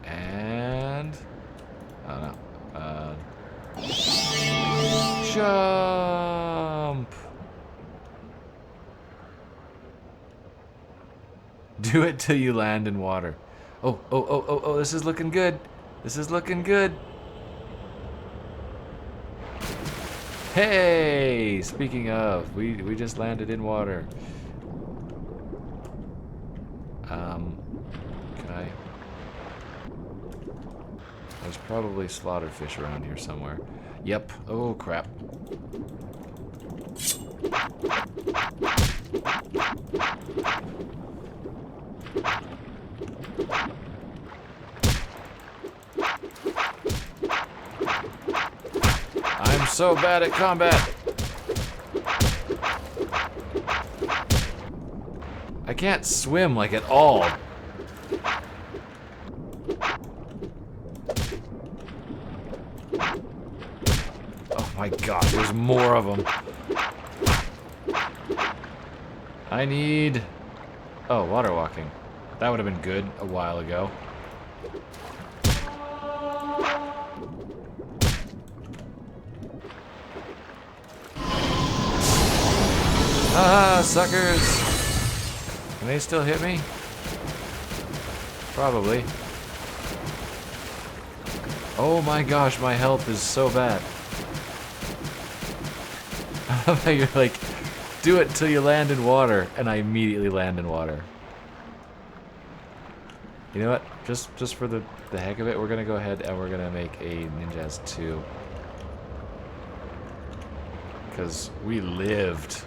And... I don't know. Jump! Do it till you land in water. Oh, this is looking good. This is looking good. Hey! Speaking of, we just landed in water. Can I... There's probably slaughterfish around here somewhere. Yep. Oh, crap. I'm so bad at combat. I can't swim like at all. Oh my god, there's more of them. I need... Oh, water walking. That would have been good a while ago. Ah, suckers! Can they still hit me? Probably. Oh my gosh, my health is so bad. I love how you're like, do it till you land in water, and I immediately land in water. You know what? Just for the heck of it, we're gonna go ahead and we're gonna make a Ninjazz 2. Because we lived.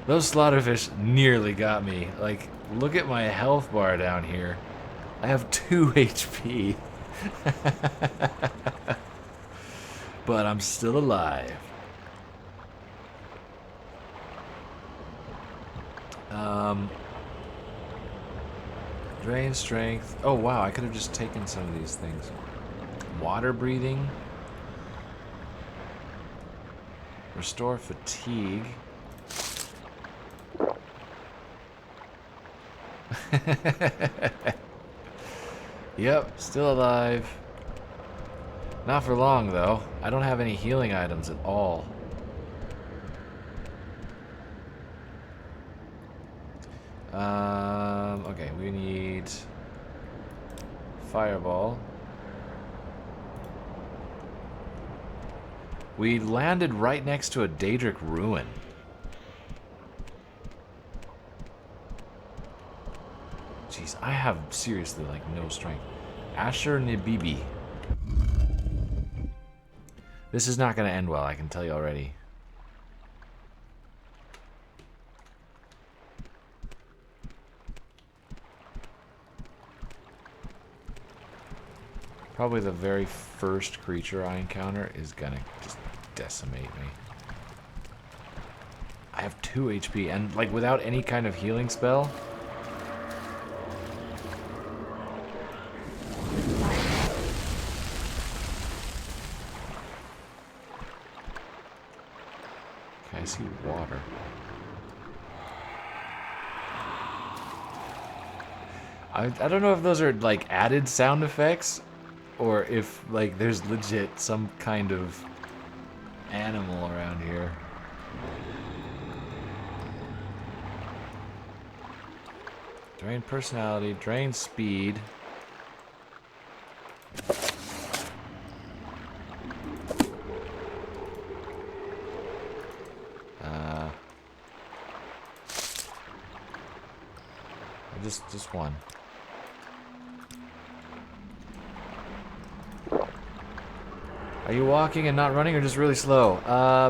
Those slaughterfish nearly got me. Like, look at my health bar down here. I have 2 HP. But I'm still alive. Drain strength. Oh wow, I could have just taken some of these things. Water breathing. Restore fatigue. Yep, still alive. Not for long, though. I don't have any healing items at all. Okay, we need fireball. We landed right next to a Daedric ruin. Jeez, I have seriously like no strength. Asher Nibibi. This is not going to end well, I can tell you already. Probably the very first creature I encounter is gonna just decimate me. I have 2 HP, and like without any kind of healing spell. Okay, I see water. I don't know if those are like added sound effects, or if like there's legit some kind of animal around here. Drain personality, drain speed. Just one. Are you walking and not running, or just really slow?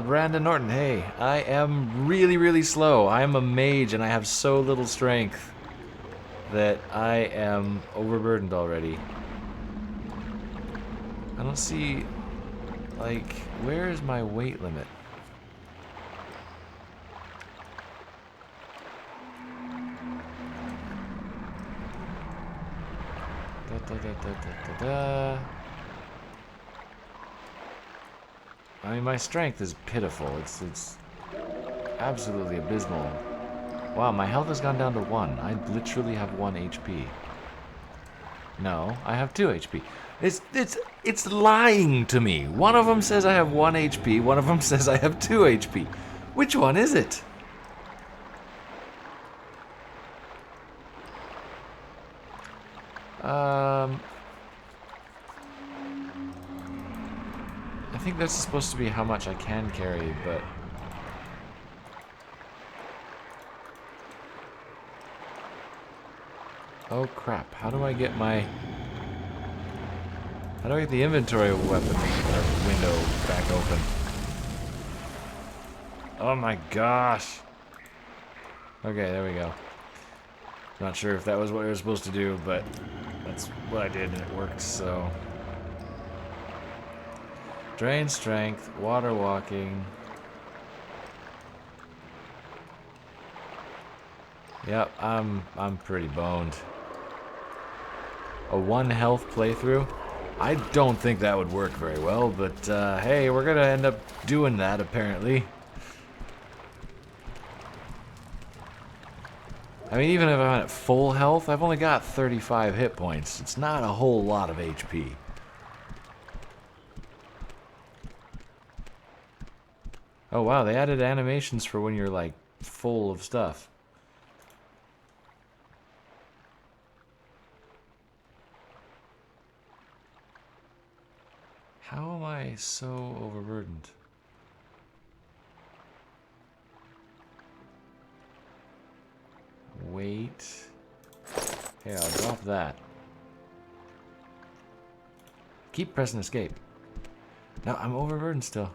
Brandon Norton, hey. I am really, really slow. I am a mage, and I have so little strength that I am overburdened already. I don't see, like, where is my weight limit? I mean, my strength is pitiful. It's absolutely abysmal. Wow, my health has gone down to 1. I literally have 1 HP. No, I have 2 HP. It's lying to me. One of them says I have 1 HP. One of them says I have 2 HP. Which one is it? I think that's supposed to be how much I can carry, but... Oh crap, how do I get my... How do I get the inventory weapon or window back open? Oh my gosh! Okay, there we go. Not sure if that was what I was supposed to do, but that's what I did and it worked, so... Drain strength, water walking. Yep, I'm pretty boned. A 1 health playthrough? I don't think that would work very well, but hey, we're gonna end up doing that apparently. I mean, even if I'm at full health, I've only got 35 hit points. It's not a whole lot of HP. Oh wow, they added animations for when you're like full of stuff. How am I so overburdened? Wait. Here, I'll drop that. Keep pressing escape. No, I'm overburdened still.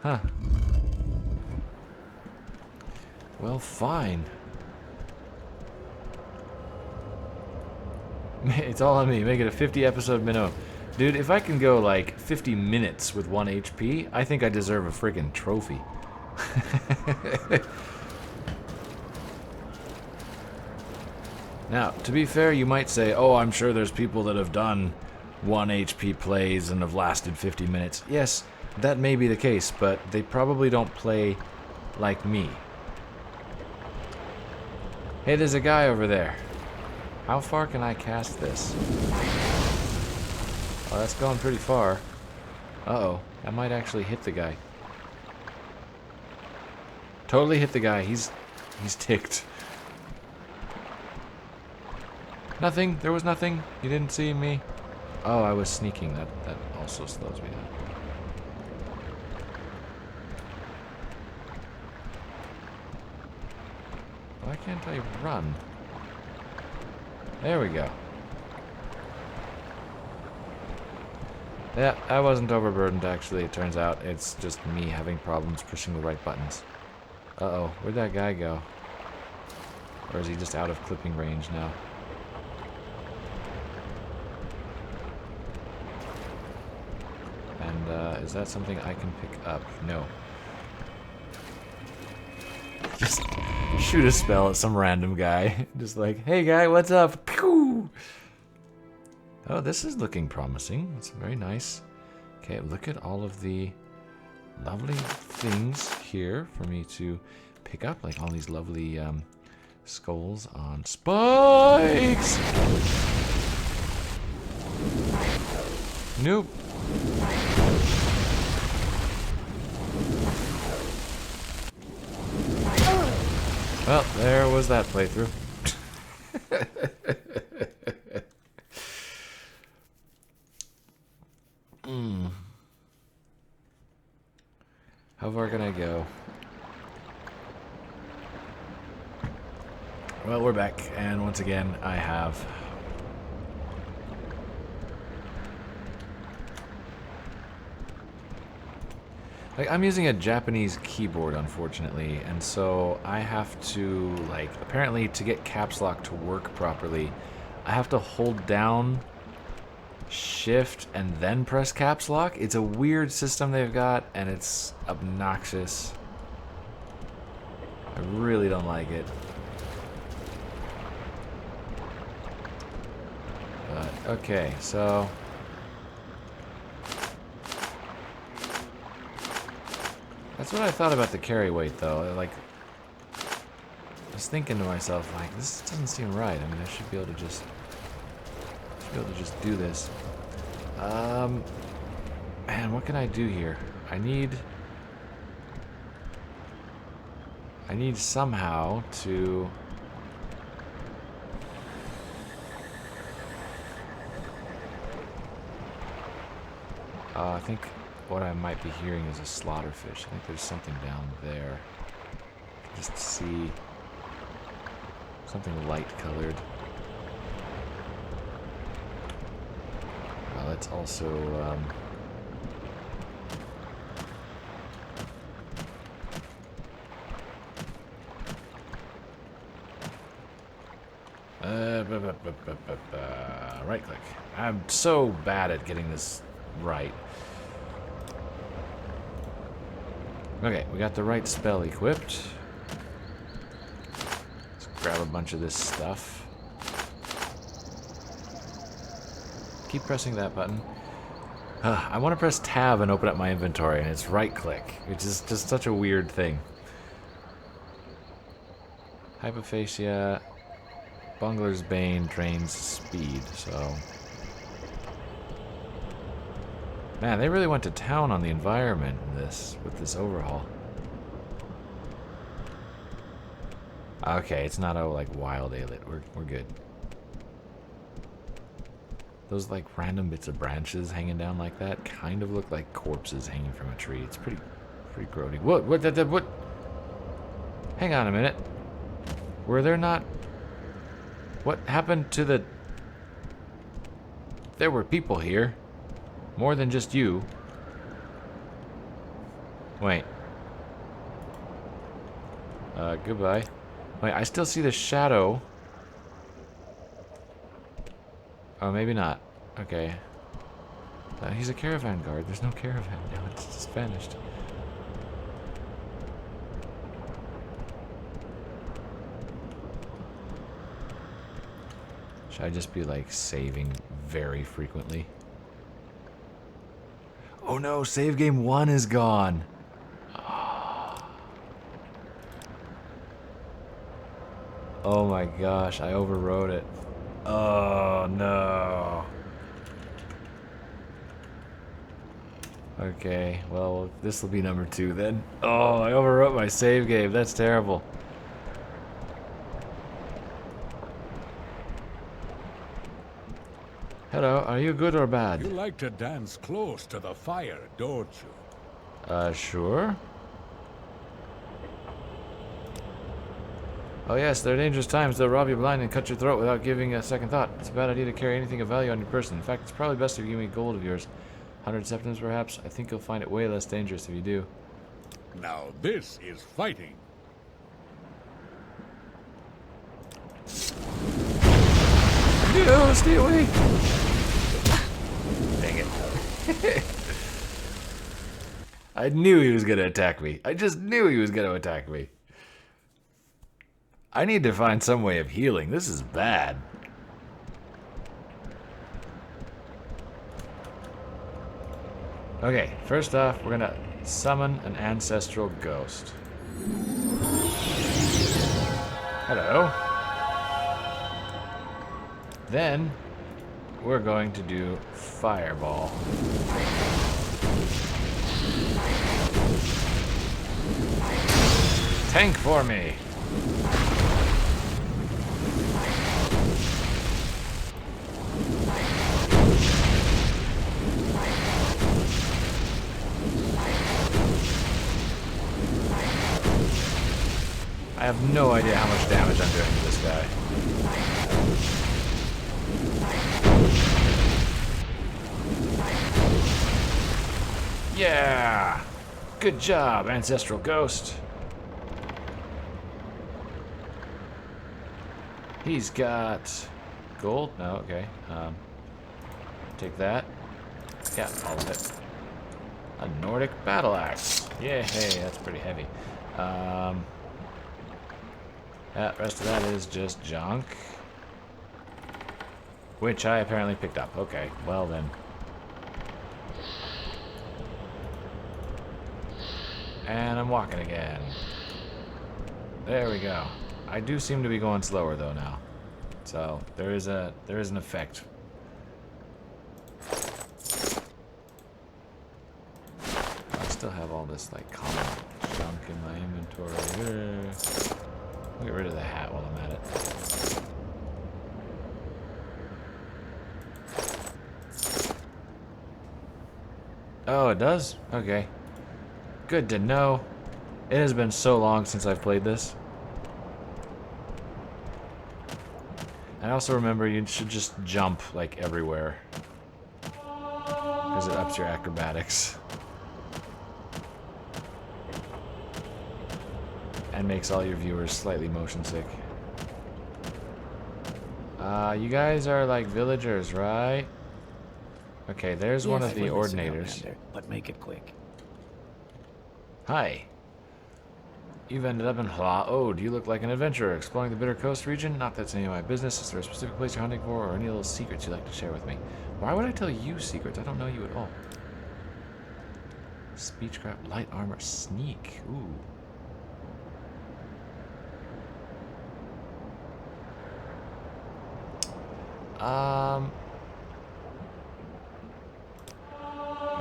Huh. Well, fine. It's all on me. Make it a 50 episode minimum. Dude, if I can go like 50 minutes with 1 HP, I think I deserve a friggin' trophy. Now, to be fair, you might say, oh, I'm sure there's people that have done 1 HP plays and have lasted 50 minutes. Yes, that may be the case, but they probably don't play like me. Hey, there's a guy over there. How far can I cast this? Oh, that's going pretty far. Uh-oh. That might actually hit the guy. Totally hit the guy. He's ticked. Nothing. There was nothing. You didn't see me. Oh, I was sneaking. That also slows me down. Why can't I run? There we go. Yeah, I wasn't overburdened, actually. It turns out it's just me having problems pushing the right buttons. Uh-oh, where'd that guy go? Or is he just out of clipping range now? And, is that something I can pick up? No. Just shoot a spell at some random guy. Just like, hey guy, what's up? Pew! Oh, this is looking promising. It's very nice. Okay, look at all of the lovely things here for me to pick up. Like all these lovely skulls on spikes! Nope. Well, there was that playthrough. How far can I go? Well, we're back, and once again, I have... Like, I'm using a Japanese keyboard, unfortunately, and so I have to, like, apparently to get caps lock to work properly, I have to hold down Shift and then press caps lock. It's a weird system they've got, and it's obnoxious. I really don't like it. But, okay, so... That's what I thought about the carry weight, though. Like, I was thinking to myself, like, this doesn't seem right. I mean, I should be able to just do this. Man, what can I do here? I need somehow to... I think what I might be hearing is a slaughterfish. I think there's something down there. I can just see something light colored. Let's also right click. I'm so bad at getting this right. Okay, we got the right spell equipped. Let's grab a bunch of this stuff. Keep pressing that button. I want to press tab and open up my inventory, and it's right click, which is just such a weird thing. Hypophasia, Bungler's Bane drains speed, so... Man, they really went to town on the environment in this, with this overhaul. Okay, it's not a, like, wild ailment. We're good. Those, like, random bits of branches hanging down like that kind of look like corpses hanging from a tree. It's pretty grody. What? Hang on a minute. Were there not... What happened to the... There were people here. More than just you. Wait. Goodbye. Wait, I still see the shadow. Oh, maybe not. Okay. He's a caravan guard. There's no caravan now. It's just vanished. Should I just be, like, saving very frequently? Oh no, save game 1 is gone. Oh my gosh, I overwrote it. Oh no. Okay, well, this will be number 2 then. Oh, I overwrote my save game. That's terrible. Hello, are you good or bad? You like to dance close to the fire, don't you? Sure. Oh yes, they're dangerous times. They'll rob you blind and cut your throat without giving a second thought. It's a bad idea to carry anything of value on your person. In fact, it's probably best if you give me gold of yours. 100 septims, perhaps? I think you'll find it way less dangerous if you do. Now this is fighting. No, stay away! Dang it. I knew he was gonna attack me. I just knew he was gonna attack me. I need to find some way of healing. This is bad. Okay, first off, we're gonna summon an ancestral ghost. Hello. Then, we're going to do fireball. Tank for me. I have no idea how much damage I'm doing to this guy. Yeah! Good job, Ancestral Ghost. He's got gold? No, okay. Take that. Yeah, all of it. A Nordic battle axe. Yeah, hey, that's pretty heavy. That rest of that is just junk. Which I apparently picked up. Okay, well then. And I'm walking again. There we go. I do seem to be going slower though now. So there is an effect. I still have all this like common junk in my inventory. I'll get rid of the hat while I'm at it. Oh, it does? Okay. Good to know. It has been so long since I've played this. I also remember you should just jump like everywhere, because it ups your acrobatics and makes all your viewers slightly motion sick. You guys are like villagers, right? Okay, there's one of the ordinators. But make it quick. Hi. You've ended up in Hlaod. You look like an adventurer exploring the Bitter Coast region. Not that's any of my business. Is there a specific place you're hunting for, or any little secrets you'd like to share with me? Why would I tell you secrets? I don't know you at all. Speechcraft, light armor, sneak. Ooh.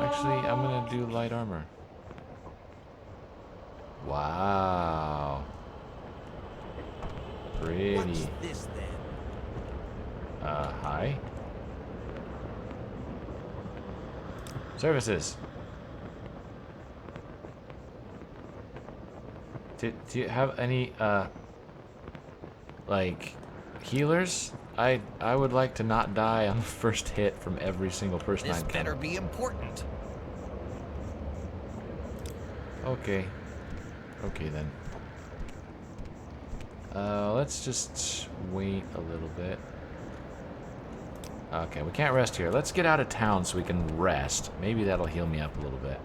Actually, I'm gonna do light armor. Wow. Pretty. What's this then? Hi. Services. Do you have any, like, healers? I would like to not die on the first hit from every single person I This encounter. better be important. Okay. Okay then. Let's just wait a little bit. Okay, we can't rest here. Let's get out of town so we can rest. Maybe that'll heal me up a little bit.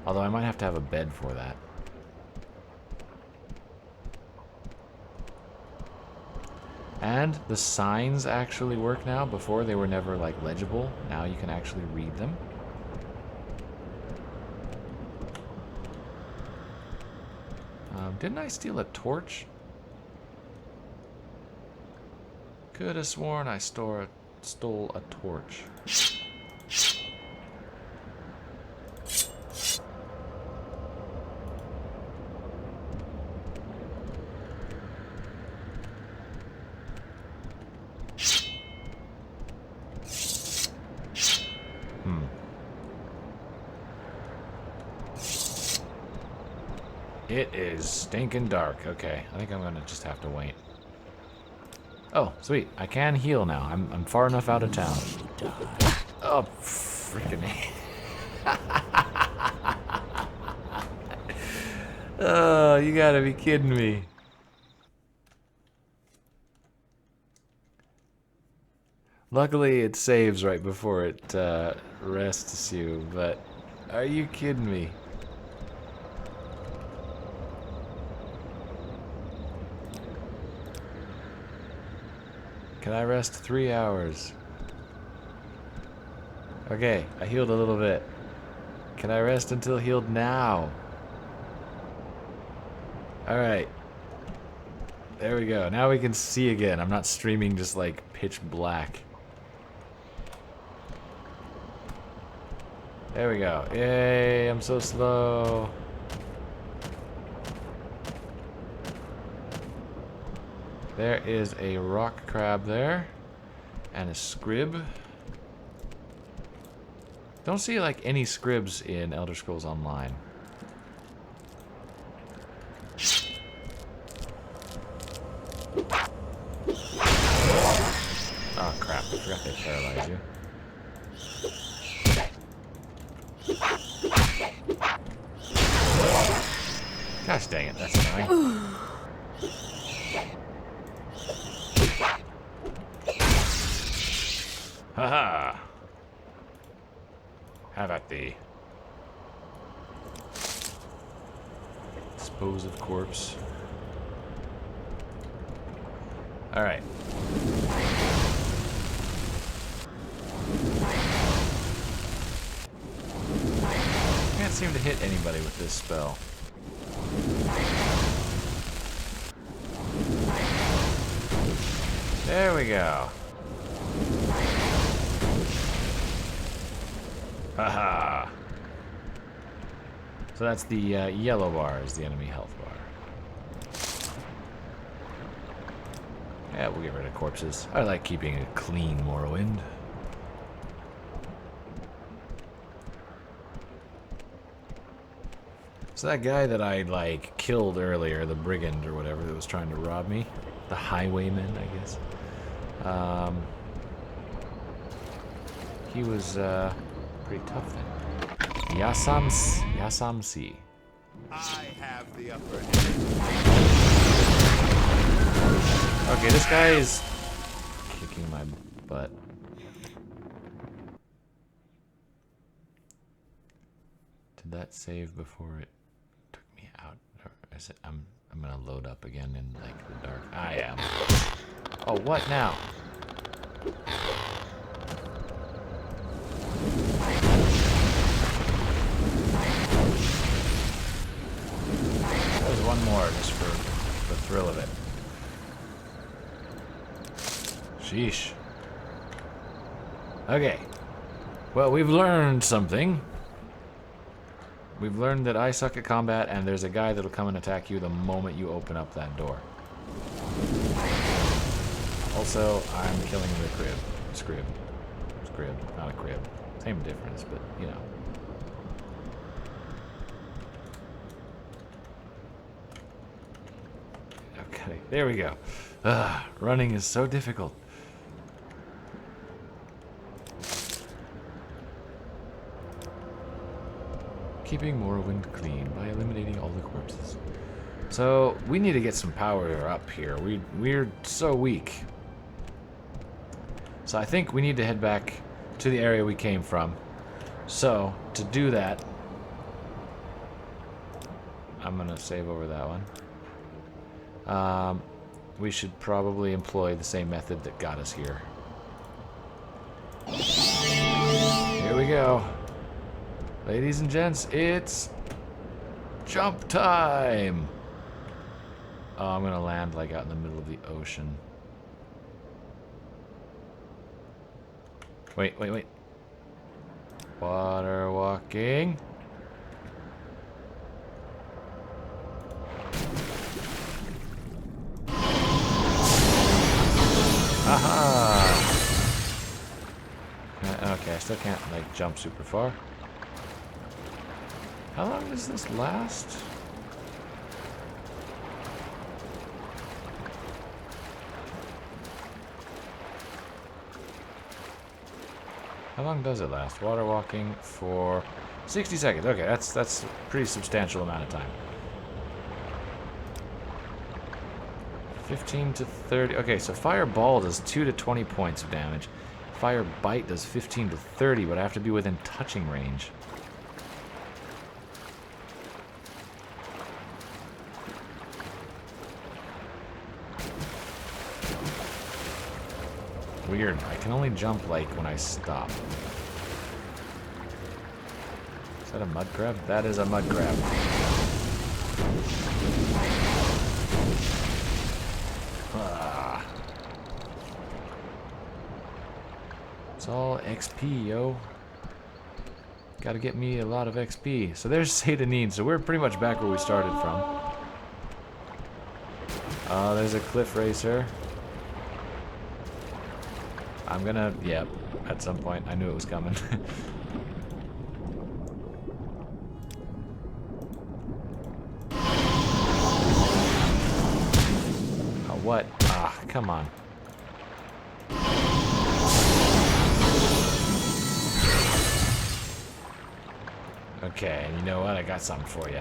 Although I might have to have a bed for that. And the signs actually work now. Before they were never like legible. Now you can actually read them. Didn't I steal a torch? Could have sworn I stole a torch. It is stinking dark. Okay, I think I'm gonna just have to wait. Oh, sweet. I can heal now. I'm far enough out of town. Oh, freaking. Oh, you gotta be kidding me. Luckily, it saves right before it rests you, but are you kidding me? Can I rest 3 hours? Okay, I healed a little bit. Can I rest until healed now? Alright. There we go. Now we can see again. I'm not streaming just like pitch black. There we go. Yay, I'm so slow. There is a rock crab there. And a scrib. Don't see like any scribs in Elder Scrolls Online. Oh crap, I forgot they paralyze you. Gosh dang it, that's annoying. Haha! Have at thee. Dispose of corpse. Alright. Can't seem to hit anybody with this spell. There we go. Haha. So that's the yellow bar is the enemy health bar. Yeah, we'll get rid of corpses. I like keeping a clean Morrowind. So that guy that I like killed earlier, the brigand or whatever that was trying to rob me, the highwayman, I guess. He was pretty tough then. Yasamsi. I have the upper Okay, this guy is kicking my butt. Did that save before it took me out? Or is it, I'm gonna load up again in like the dark. I am. Oh, what now? There's one more just for the thrill of it. Sheesh. Okay. Well, we've learned something. We've learned that I suck at combat, and there's a guy that'll come and attack you the moment you open up that door. Also, I'm killing the crib. Scrib, not a crib. Same difference, but, you know. Okay, there we go. Running is so difficult. Keeping Morrowind clean by eliminating all the corpses. So, we need to get some power up here. We're so weak. So I think we need to head back to the area we came from. So, to do that, I'm gonna save over that one. We should probably employ the same method that got us here. Here we go. Ladies and gents, it's jump time. Oh, I'm gonna land like out in the middle of the ocean. Wait, wait, wait. Water walking. Aha! Okay, I still can't like jump super far. How long does this last? How long does it last? Water walking for 60 seconds. Okay, that's a pretty substantial amount of time. 15 to 30. Okay, so Fireball does 2 to 20 points of damage. Fire Bite does 15 to 30, but I have to be within touching range. Weird. I can only jump like when I stop. Is that a mud crab? That is a mud crab. Ah. It's all XP, yo. Gotta get me a lot of XP. So there's Satanine. So we're pretty much back where we started from. Oh, there's a cliff racer. I'm gonna, yep, at some point. I knew it was coming. Oh, what? Ah, come on. Okay, and you know what? I got something for you.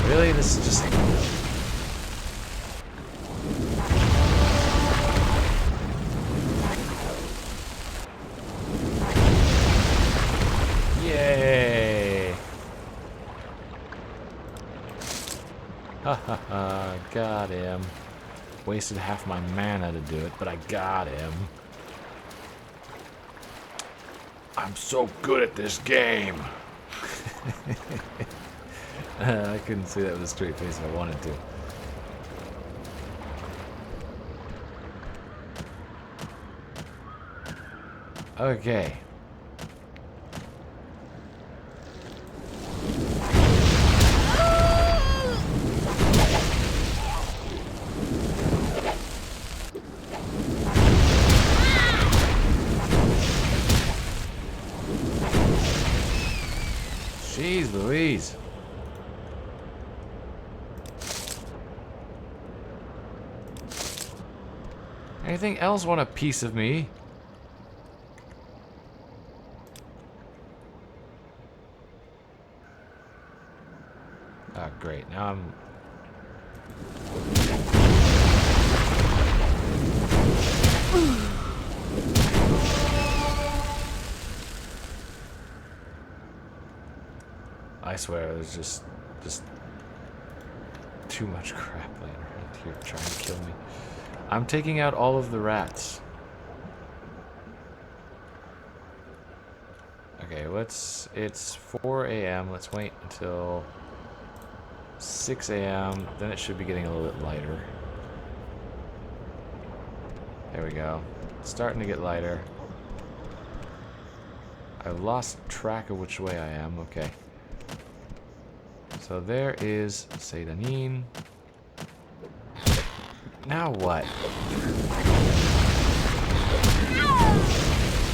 Really? This is just... Yay! Ha ha ha, got him. Wasted half my mana to do it, but I got him. I'm so good at this game! I couldn't say that with a straight face if I wanted to. Okay. Jeez Louise. Anything else want a piece of me? Ah, great. Now I'm... I swear, there's just too much crap laying around here trying to kill me. I'm taking out all of the rats. Okay, it's 4 a.m. Let's wait until 6 a.m. Then it should be getting a little bit lighter. There we go. It's starting to get lighter. I've lost track of which way I am. Okay. So there is Satanine. Now what?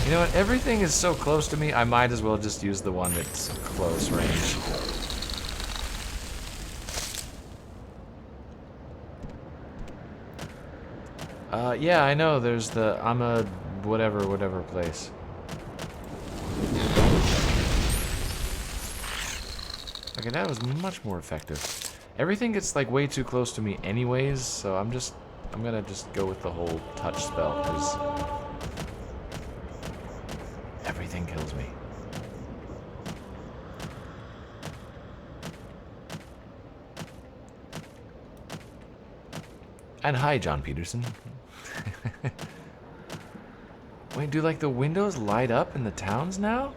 You know what? Everything is so close to me, I might as well just use the one that's close range. Yeah, I know, there's the... I'm a... whatever place. Okay, that was much more effective. Everything gets, like, way too close to me anyways, so I'm gonna just go with the whole touch spell, because everything kills me. And hi, John Peterson. Wait, do like the windows light up in the towns now?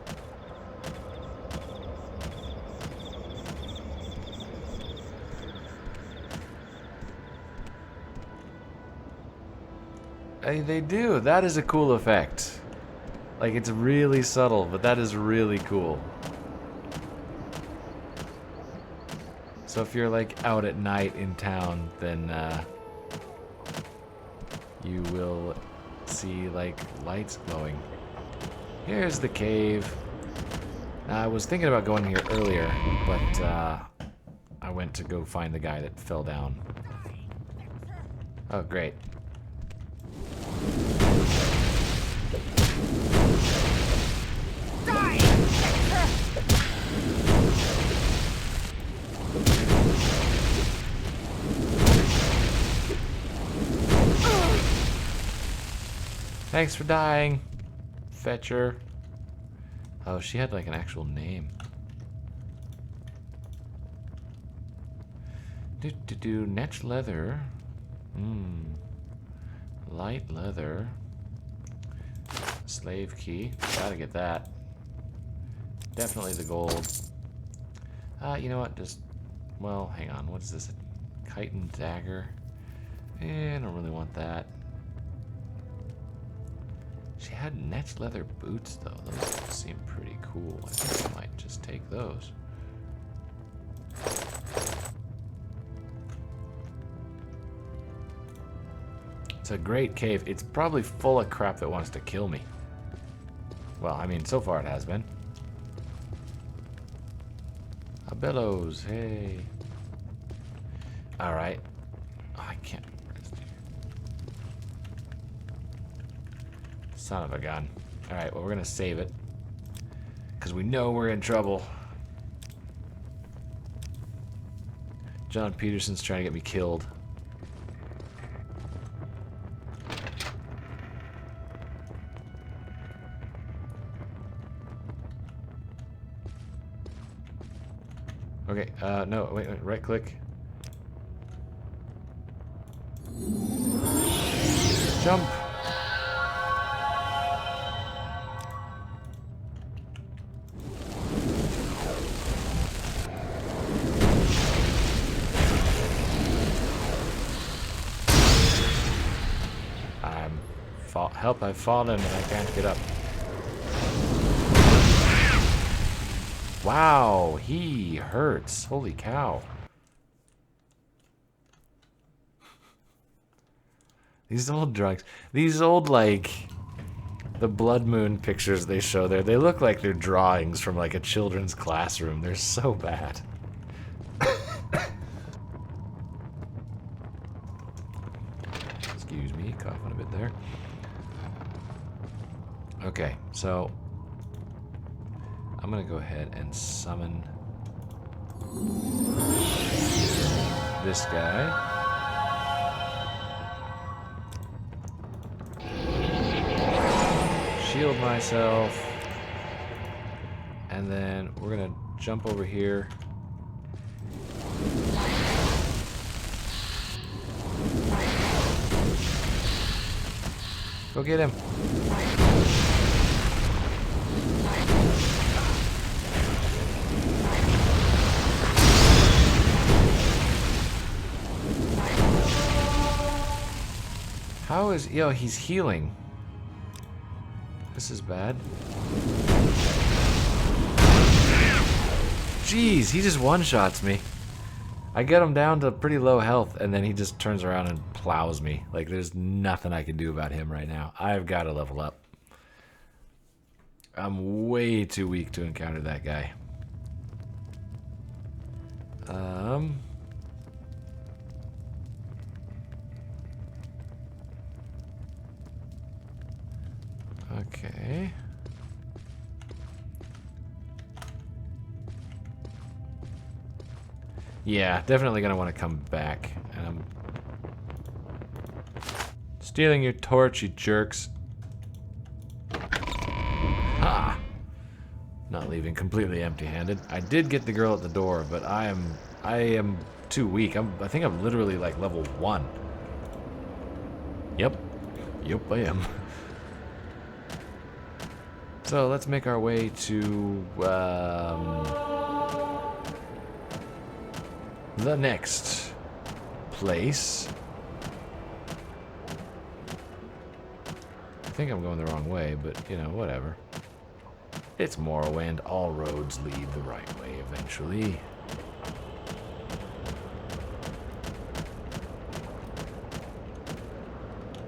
They do. That is a cool effect. Like, it's really subtle, but that is really cool. So if you're like out at night in town, then you will see like lights glowing. Here's the cave. I was thinking about going here earlier, but I went to go find the guy that fell down. Oh, great. Thanks for dying, Fetcher. Oh, she had like an actual name. Netch leather. Light leather. Slave key. Gotta get that. Definitely the gold. You know what? Just, well, hang on. What is this? A chitin dagger? I don't really want that. She had netch leather boots, though. Those seem pretty cool. I think I might just take those. It's a great cave. It's probably full of crap that wants to kill me. Well, I mean, so far it has been. A bellows, hey. Alright. Oh, I can't. Son of a gun. Alright, well, we're gonna save it. Because we know we're in trouble. John Peterson's trying to get me killed. Okay, no, wait, right click. Jump! Help, I've fallen and I can't get up. Wow, he hurts. Holy cow. These old drugs. These old, like, the Blood Moon pictures they show there, they look like they're drawings from, like, a children's classroom. They're so bad. Excuse me, coughing a bit there. Okay, so I'm gonna go ahead and summon this guy. Shield myself. And then we're gonna jump over here. Go get him. How is... Yo, he's healing. This is bad. Jeez, he just one-shots me. I get him down to pretty low health, and then he just turns around and plows me. Like, there's nothing I can do about him right now. I've got to level up. I'm way too weak to encounter that guy. Okay. Yeah, definitely gonna want to come back. And I'm stealing your torch, you jerks. Ah! Not leaving completely empty-handed. I did get the girl at the door, but I am too weak. I think I'm literally like level 1. Yep. Yep, I am. So let's make our way to the next place. I think I'm going the wrong way, but you know, whatever. It's Morrowind. All roads lead the right way eventually.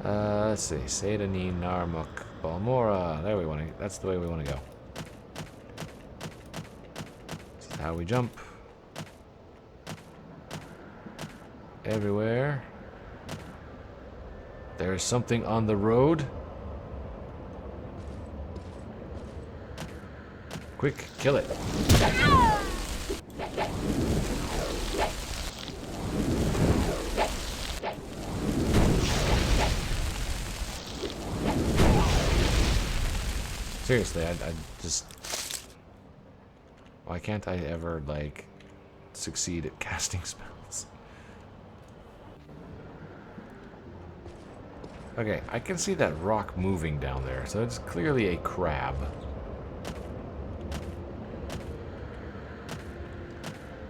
Let's see. Sedani, Narmuk, Balmora. There we want to. That's the way we want to go. This is how we jump. Everywhere. There's something on the road. Quick, kill it. Seriously, I just... Why can't I ever, like, succeed at casting spells? Okay, I can see that rock moving down there, so it's clearly a crab.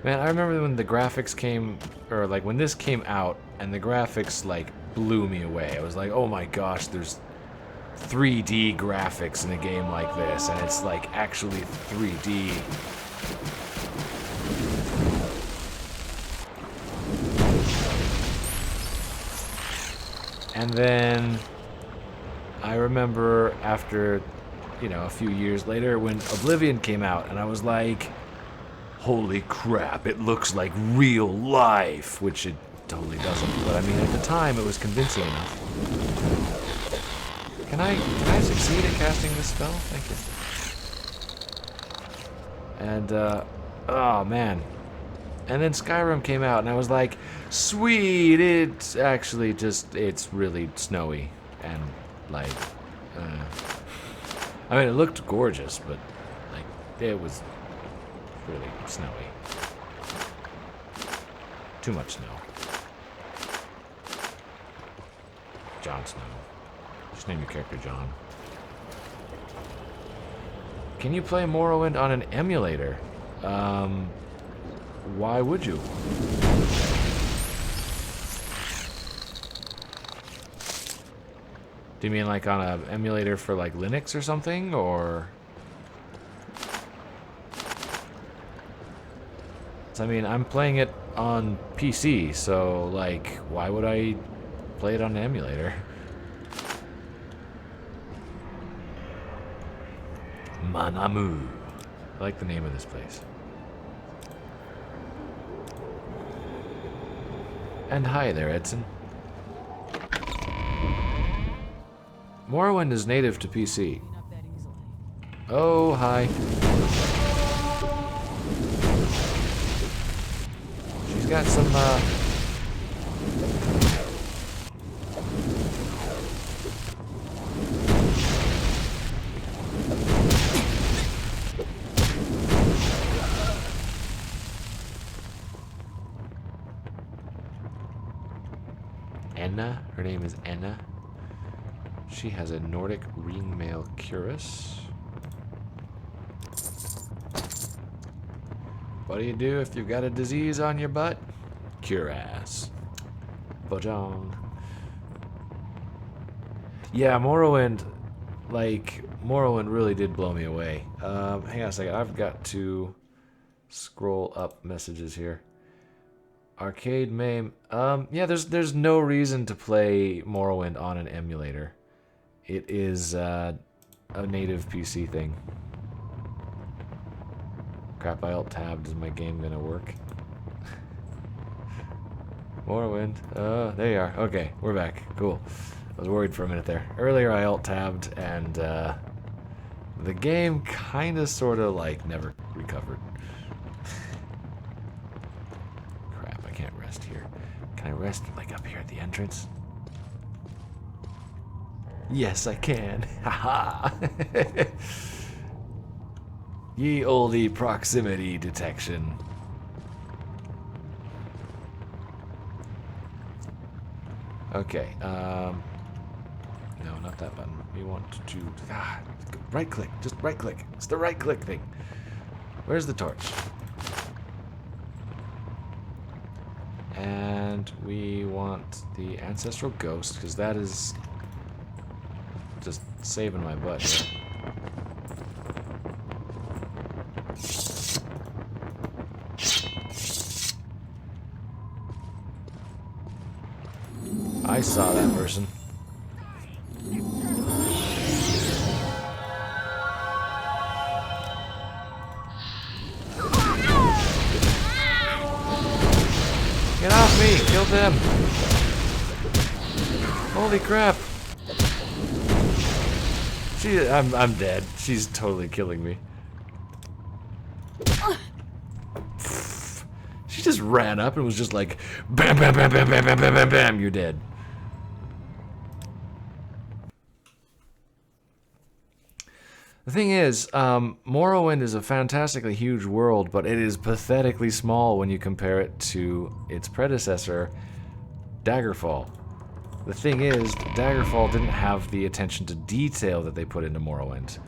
Man, I remember when the graphics came, or like when this came out, and the graphics like blew me away. I was like, oh my gosh, there's 3D graphics in a game like this, and it's like actually 3D. And then I remember after, you know, a few years later when Oblivion came out, and I was like, holy crap, it looks like real life, which it totally doesn't. But I mean, at the time, it was convincing enough. Can I succeed at casting this spell? Thank you. And, oh man. And then Skyrim came out, and I was like, sweet, it's actually just, it's really snowy. And, like, I mean, it looked gorgeous, but, like, it was really snowy. Too much snow. Jon Snow. Just name your character John. Can you play Morrowind on an emulator? Why would you? Do you mean like on an emulator for like Linux or something, or? I mean, I'm playing it on PC, so like, why would I play it on an emulator? Manamu. I like the name of this place. And hi there, Edson. Morrowind is native to PC. Oh, hi. She's got some, Enna. Her name is Enna. She has a Nordic ringmail cuirass. What do you do if you've got a disease on your butt? Cuirass. Bojong. Yeah, Morrowind, like, Morrowind really did blow me away. Hang on a second, I've got to scroll up messages here. Arcade MAME. Yeah, there's no reason to play Morrowind on an emulator. It is a native PC thing. Crap, I alt-tabbed. Is my game gonna work? Morrowind. There you are. Okay, we're back. Cool. I was worried for a minute there. Earlier I alt-tabbed, and the game kinda sorta like never recovered. Crap, I can't rest here. Can I rest like up here at the entrance? Yes, I can. Haha. Ye olde proximity detection. Okay, No, not that button. We want to... right click. Just right click. It's the right click thing. Where's the torch? And we want the ancestral ghost, because that is just saving my butt here. I saw that person. Get off me! Kill them! Holy crap! I'm dead. She's totally killing me. She just ran up and was just like, bam, bam, bam, bam, bam, bam, bam, bam, bam, you're dead. The thing is, Morrowind is a fantastically huge world, but it is pathetically small when you compare it to its predecessor, Daggerfall. The thing is, Daggerfall didn't have the attention to detail that they put into Morrowind.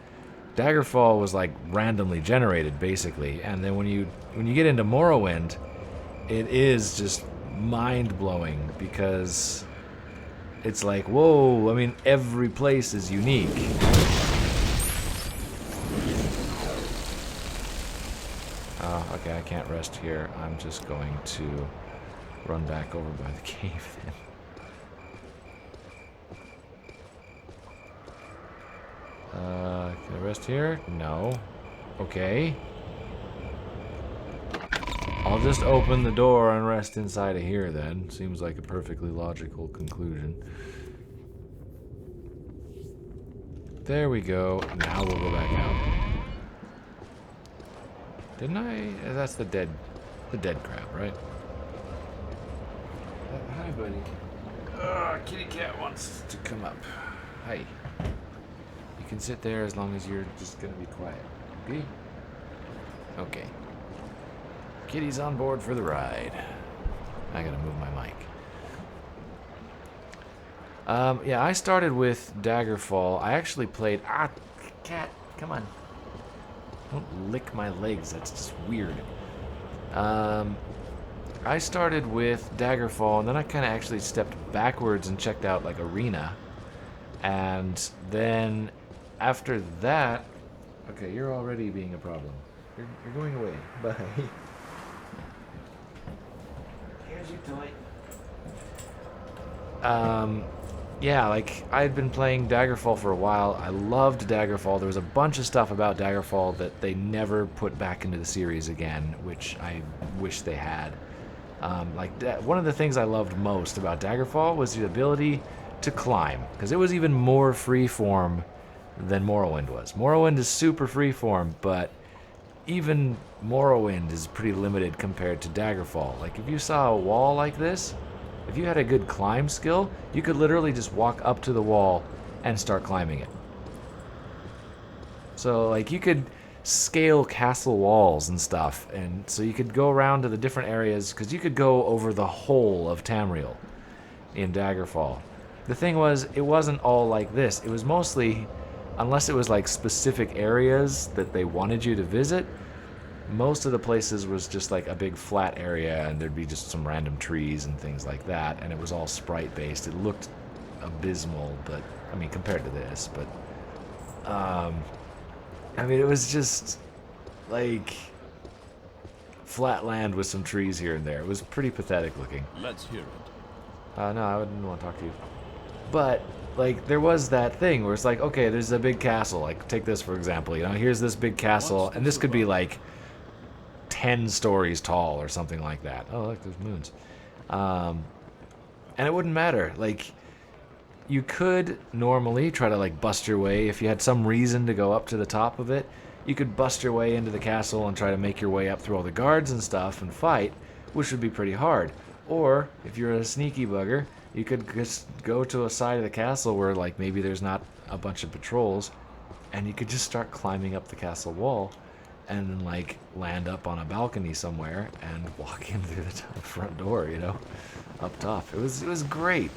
Daggerfall was like randomly generated, basically, and then when you get into Morrowind, it is just mind-blowing because it's like, whoa, I mean, every place is unique. Oh, okay, I can't rest here. I'm just going to run back over by the cave then. Can I rest here? No. Okay. I'll just open the door and rest inside of here then. Seems like a perfectly logical conclusion. There we go. Now we'll go back out. Didn't I? That's the dead crab, right? Hi, buddy. Kitty cat wants to come up. Hi. You can sit there as long as you're just gonna be quiet. Okay? Okay. Kitty's on board for the ride. I gotta move my mic. Yeah, I started with Daggerfall. I actually played... cat, come on. Don't lick my legs, that's just weird. I started with Daggerfall, and then I kind of actually stepped backwards and checked out, like, Arena. And then, after that... Okay, you're already being a problem. You're going away. Bye. Here's your toy. Yeah, like, I had been playing Daggerfall for a while. I loved Daggerfall. There was a bunch of stuff about Daggerfall that they never put back into the series again, which I wish they had. One of the things I loved most about Daggerfall was the ability to climb, because it was even more freeform than Morrowind was. Morrowind is super freeform, but even Morrowind is pretty limited compared to Daggerfall. Like, if you saw a wall like this, if you had a good climb skill, you could literally just walk up to the wall and start climbing it. So, like, you could scale castle walls and stuff, and so you could go around to the different areas, because you could go over the whole of Tamriel in Daggerfall. The thing was, it wasn't all like this. It was mostly, unless it was like specific areas that they wanted you to visit, most of the places was just like a big flat area, and there'd be just some random trees and things like that, and it was all sprite based. It looked abysmal, but I mean, compared to this, but I mean, it was just like flat land with some trees here and there. It was pretty pathetic looking. Let's hear it. No, I wouldn't want to talk to you. But like, there was that thing where it's like, okay, there's a big castle. Like, take this for example. You know, here's this big castle, and this could be like 10 stories tall or something like that. Oh, look, there's moons. And it wouldn't matter. Like, you could normally try to like bust your way if you had some reason to go up to the top of it. You could bust your way into the castle and try to make your way up through all the guards and stuff and fight, which would be pretty hard. Or if you're a sneaky bugger, you could just go to a side of the castle where like maybe there's not a bunch of patrols, and you could just start climbing up the castle wall and then like land up on a balcony somewhere and walk in through the front door, you know, up top. It was great.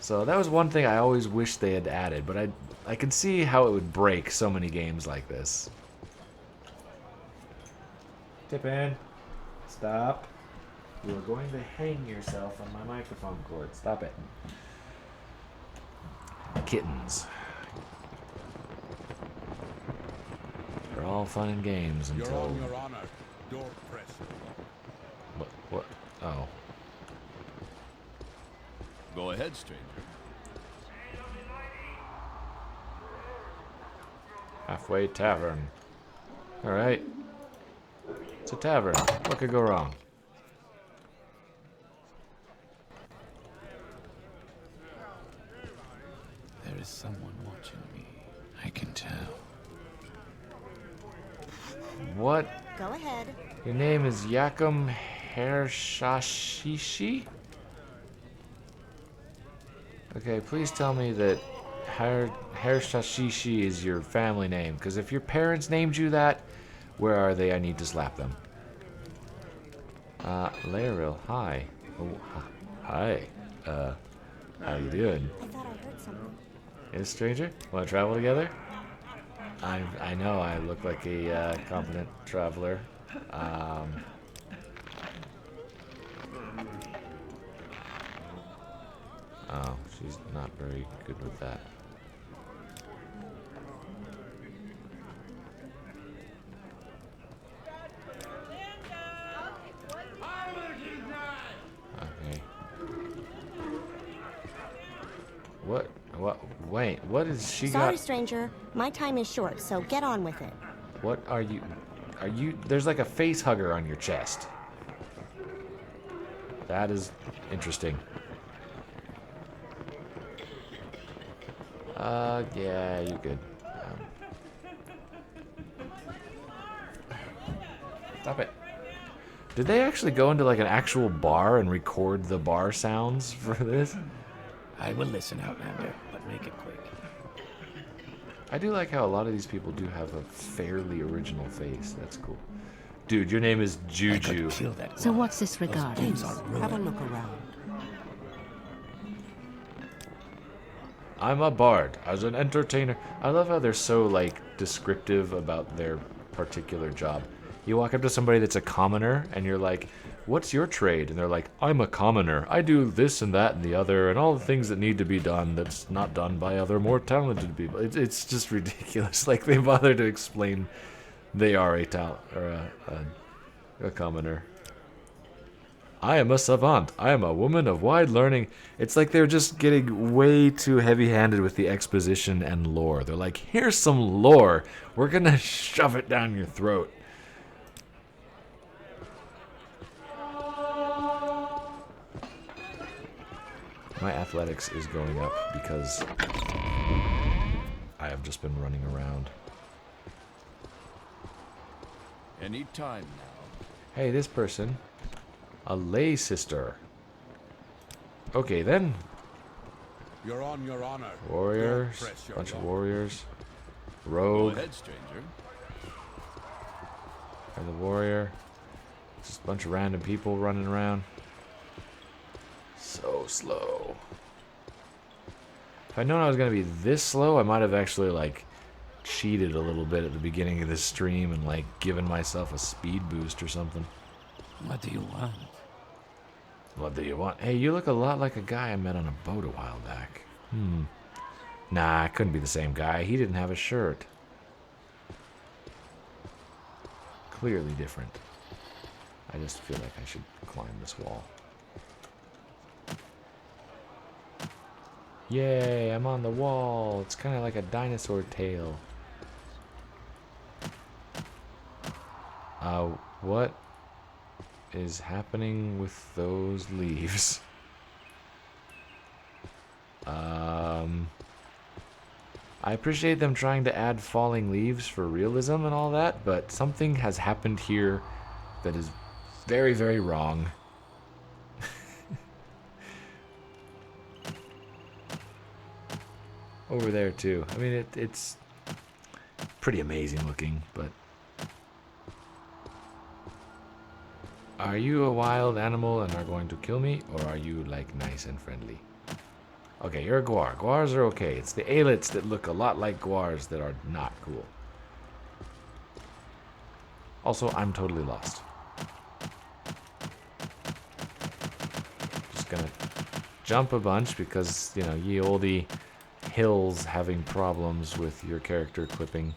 So that was one thing I always wished they had added, but I can see how it would break so many games like this. Tip in. Stop. You are going to hang yourself on my microphone cord. Stop it. Kittens. They're all fun and games You're until... on your honor. Don't press. What? Oh. Go ahead, stranger. Halfway tavern. Alright. It's a tavern. What could go wrong? There is someone watching me. I can tell. What? Go ahead. Your name is Yakum Hershashishi? Okay, please tell me that Hershashishi is your family name, because if your parents named you that, where are they? I need to slap them. Lairil, hi. Oh, hi. How you doing? I thought I heard something. Yes, stranger? Want to travel together? I know I look like a competent traveler. Oh, she's not very good with that. Okay. What? Wait, what is she Sorry, got? stranger. My time is short, so get on with it. What are you? There's like a face hugger on your chest. That is interesting. Yeah, you're good. Stop it. Did they actually go into like an actual bar and record the bar sounds for this? I will listen, Outlander, but make it quick. I do like how a lot of these people do have a fairly original face. That's cool. Dude, your name is Juju. Kill that So one. what's this regarding? Those are Have a ruined. look around. I'm a bard. As an entertainer. I love how they're so, like, descriptive about their particular job. You walk up to somebody that's a commoner, and you're like, what's your trade? And they're like, I'm a commoner. I do this and that and the other, and all the things that need to be done that's not done by other more talented people. It's just ridiculous. Like, they bother to explain they are a commoner. I am a savant. I am a woman of wide learning. It's like they're just getting way too heavy-handed with the exposition and lore. They're like, here's some lore. We're gonna shove it down your throat. My athletics is going up because I have just been running around. Any time now. Hey, this person. A lay sister. Okay, then. You're on your honor. Warriors. Don't press your Bunch of luck. warriors. Go Rogue. ahead, stranger. And the warrior. Just a bunch of random people running around. So slow. If I'd known I was going to be this slow, I might have actually, like, cheated a little bit at the beginning of this stream and, like, given myself a speed boost or something. What do you want? What do you want? Hey, you look a lot like a guy I met on a boat a while back. Nah, it couldn't be the same guy. He didn't have a shirt. Clearly different. I just feel like I should climb this wall. Yay, I'm on the wall. It's kind of like a dinosaur tail. What is happening with those leaves? I appreciate them trying to add falling leaves for realism and all that, but something has happened here that is very, very wrong. Over there too. I mean, it's pretty amazing looking, but are you a wild animal and are going to kill me, or are you like nice and friendly? Okay, you're a guar. Guars are okay. It's the aelits that look a lot like guars that are not cool. Also, I'm totally lost. Just gonna jump a bunch because, you know, ye olde hills having problems with your character equipping.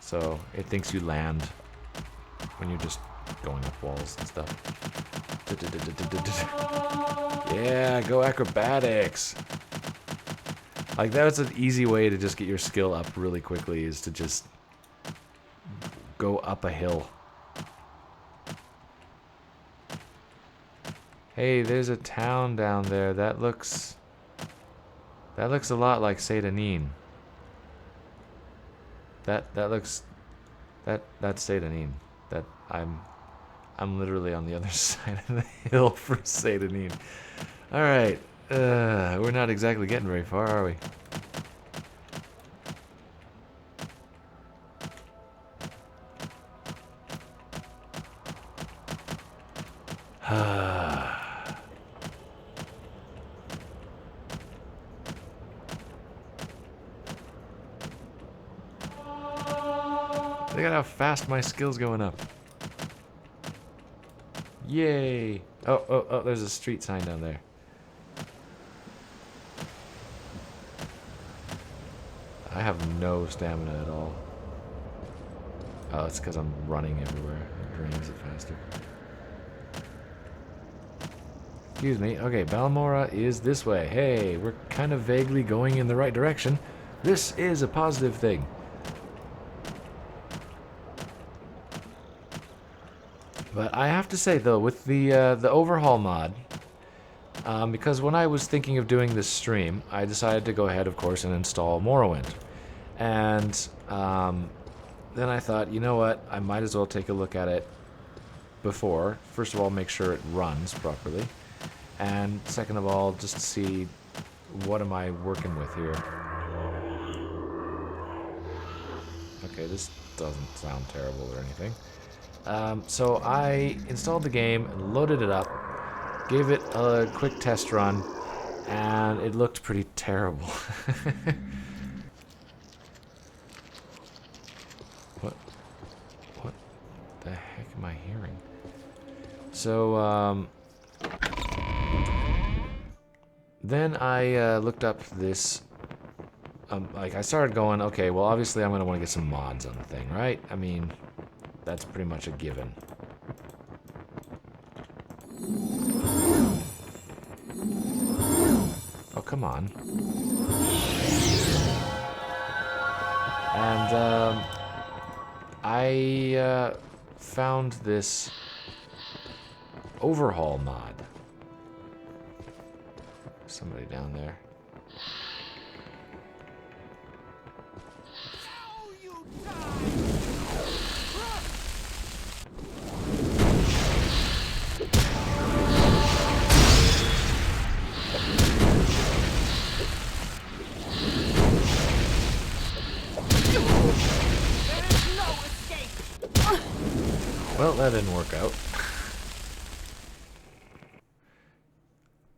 So it thinks you land when you're just going up walls and stuff. Yeah, go acrobatics. Like, that's an easy way to just get your skill up really quickly, is to just go up a hill. Hey, there's a town down there. That looks a lot like Sedanin. That's Sedanin. That I'm literally on the other side of the hill for Sedanin. All right, we're not exactly getting very far, are we? Look at how fast my skill's going up. Yay! Oh, there's a street sign down there. I have no stamina at all. Oh, it's because I'm running everywhere. It drains it faster. Excuse me. Okay, Balmora is this way. Hey, we're kind of vaguely going in the right direction. This is a positive thing. But I have to say, though, with the overhaul mod, because when I was thinking of doing this stream, I decided to go ahead, of course, and install Morrowind. And then I thought, you know what, I might as well take a look at it before. First of all, make sure it runs properly. And second of all, just to see what am I working with here. Okay, this doesn't sound terrible or anything. So I installed the game, loaded it up, gave it a quick test run, and it looked pretty terrible. What the heck am I hearing? So, then I looked up this, like I started going, okay, well obviously I'm going to want to get some mods on the thing, right? I mean, that's pretty much a given. Oh, come on. And, I, found this overhaul mod. Somebody down there. Well, that didn't work out.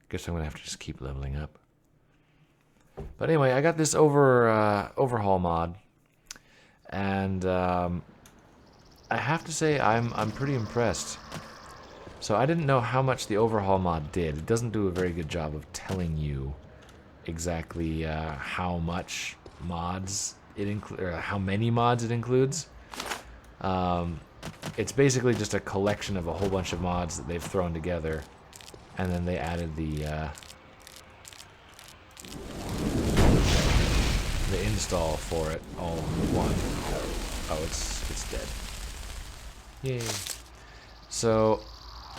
Guess I'm gonna have to just keep leveling up. But anyway, I got this overhaul mod, and I have to say I'm pretty impressed. So I didn't know how much the overhaul mod did. It doesn't do a very good job of telling you exactly how much mods it or how many mods it includes. It's basically just a collection of a whole bunch of mods that they've thrown together, and then they added the install for it all in one. Oh, it's dead. Yay. So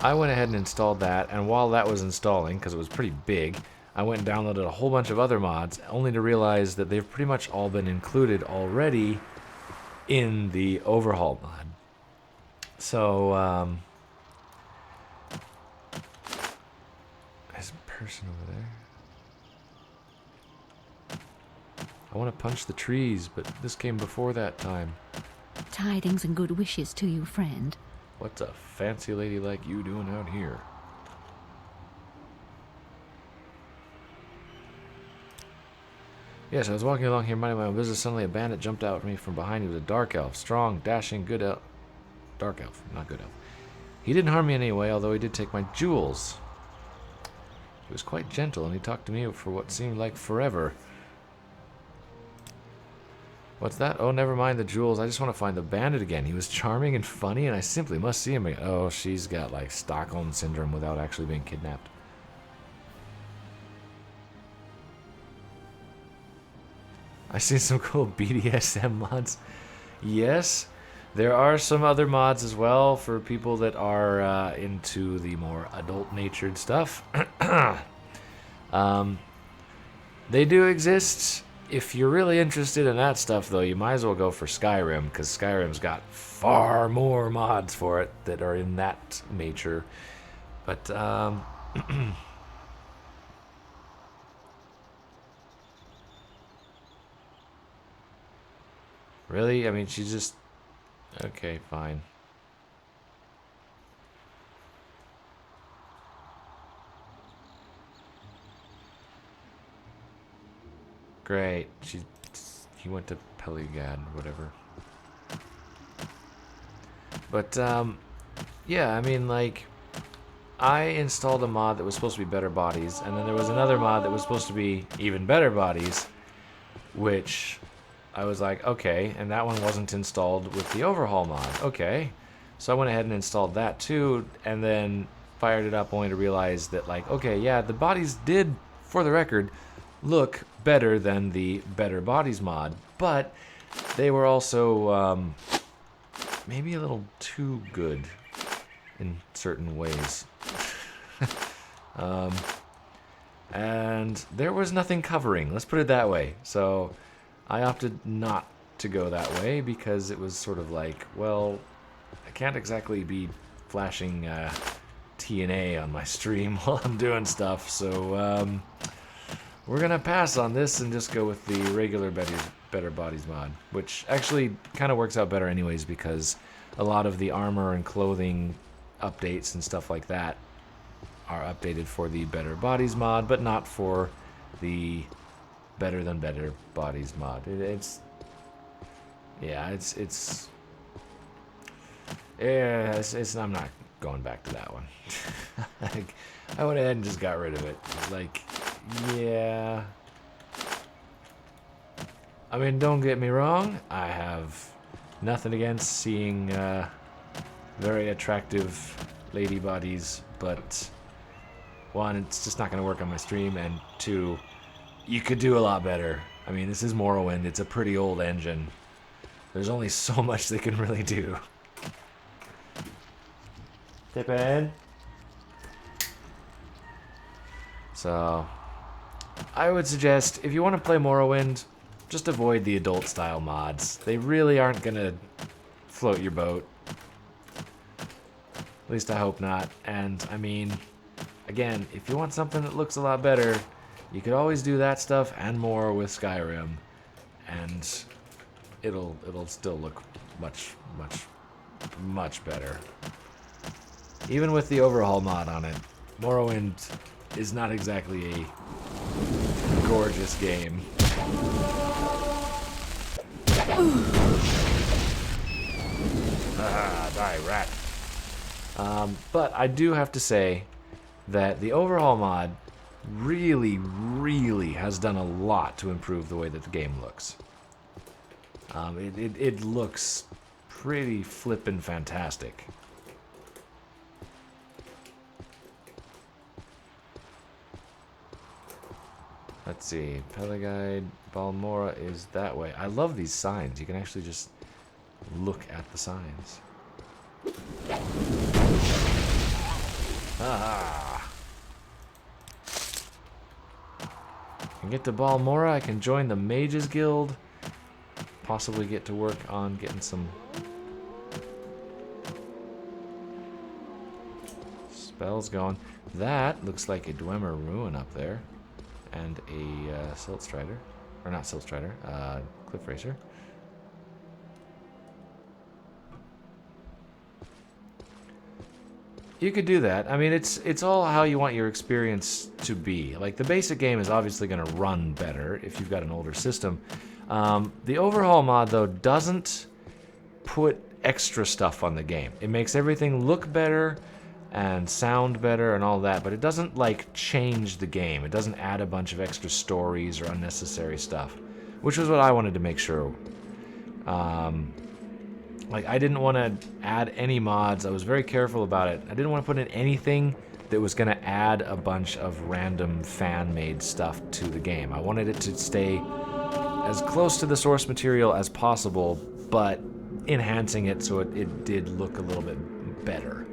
I went ahead and installed that, and while that was installing, because it was pretty big, I went and downloaded a whole bunch of other mods, only to realize that they've pretty much all been included already in the overhaul mod. So, there's a person over there. I want to punch the trees, but this came before that time. Tidings and good wishes to you, friend. What's a fancy lady like you doing out here? Yes, I was walking along here minding my own business. Suddenly a bandit jumped out at me from behind. He was a dark elf. Strong, dashing, good elf. Dark elf, not good elf. He didn't harm me in any way, although he did take my jewels. He was quite gentle, and he talked to me for what seemed like forever. What's that? Oh, never mind the jewels. I just want to find the bandit again. He was charming and funny, and I simply must see him again. Oh, she's got, like, Stockholm Syndrome without actually being kidnapped. I see some cool BDSM mods. Yes, there are some other mods as well for people that are into the more adult-natured stuff. They do exist. If you're really interested in that stuff, though, you might as well go for Skyrim, because Skyrim's got far more mods for it that are in that nature. But, really? I mean, she's just... Okay, fine. Great. He went to Peligad, whatever. But, yeah, I mean, like, I installed a mod that was supposed to be better bodies, and then there was another mod that was supposed to be even better bodies, which I was like, okay, and that one wasn't installed with the overhaul mod. Okay. So I went ahead and installed that too, and then fired it up only to realize that, like, okay, yeah, the bodies did, for the record, look better than the Better Bodies mod, but they were also maybe a little too good in certain ways. And there was nothing covering, let's put it that way. So I opted not to go that way because it was sort of like, well, I can't exactly be flashing TNA on my stream while I'm doing stuff, so we're gonna pass on this and just go with the regular Better Bodies mod, which actually kind of works out better anyways because a lot of the armor and clothing updates and stuff like that are updated for the Better Bodies mod, but not for the Better Than Better Bodies mod. It's I'm not going back to that one. I went ahead and just got rid of it. Like, yeah. I mean, don't get me wrong. I have nothing against seeing very attractive lady bodies, but one, it's just not going to work on my stream, and two, you could do a lot better. I mean, this is Morrowind. It's a pretty old engine. There's only so much they can really do. Tippin'. So, I would suggest, if you want to play Morrowind, just avoid the adult-style mods. They really aren't going to float your boat. At least I hope not. And, I mean, again, if you want something that looks a lot better, you could always do that stuff and more with Skyrim. And it'll still look much, much, much better. Even with the overhaul mod on it, Morrowind is not exactly a gorgeous game. Die, rat. But I do have to say that the overhaul mod really, really has done a lot to improve the way that the game looks. It looks pretty flippin' fantastic. Let's see, Peligide, Balmora is that way. I love these signs. You can actually just look at the signs. Ah! I can get to Balmora, I can join the Mages Guild, possibly get to work on getting some spells going. That looks like a Dwemer Ruin up there. And a Silt Strider. Or not Silt Strider, Cliff Racer. You could do that. I mean, it's all how you want your experience to be. Like, the basic game is obviously going to run better if you've got an older system. The overhaul mod, though, doesn't put extra stuff on the game. It makes everything look better and sound better and all that, but it doesn't, like, change the game. It doesn't add a bunch of extra stories or unnecessary stuff, which was what I wanted to make sure. Like, I didn't want to add any mods. I was very careful about it. I didn't want to put in anything that was going to add a bunch of random fan-made stuff to the game. I wanted it to stay as close to the source material as possible, but enhancing it so it did look a little bit better.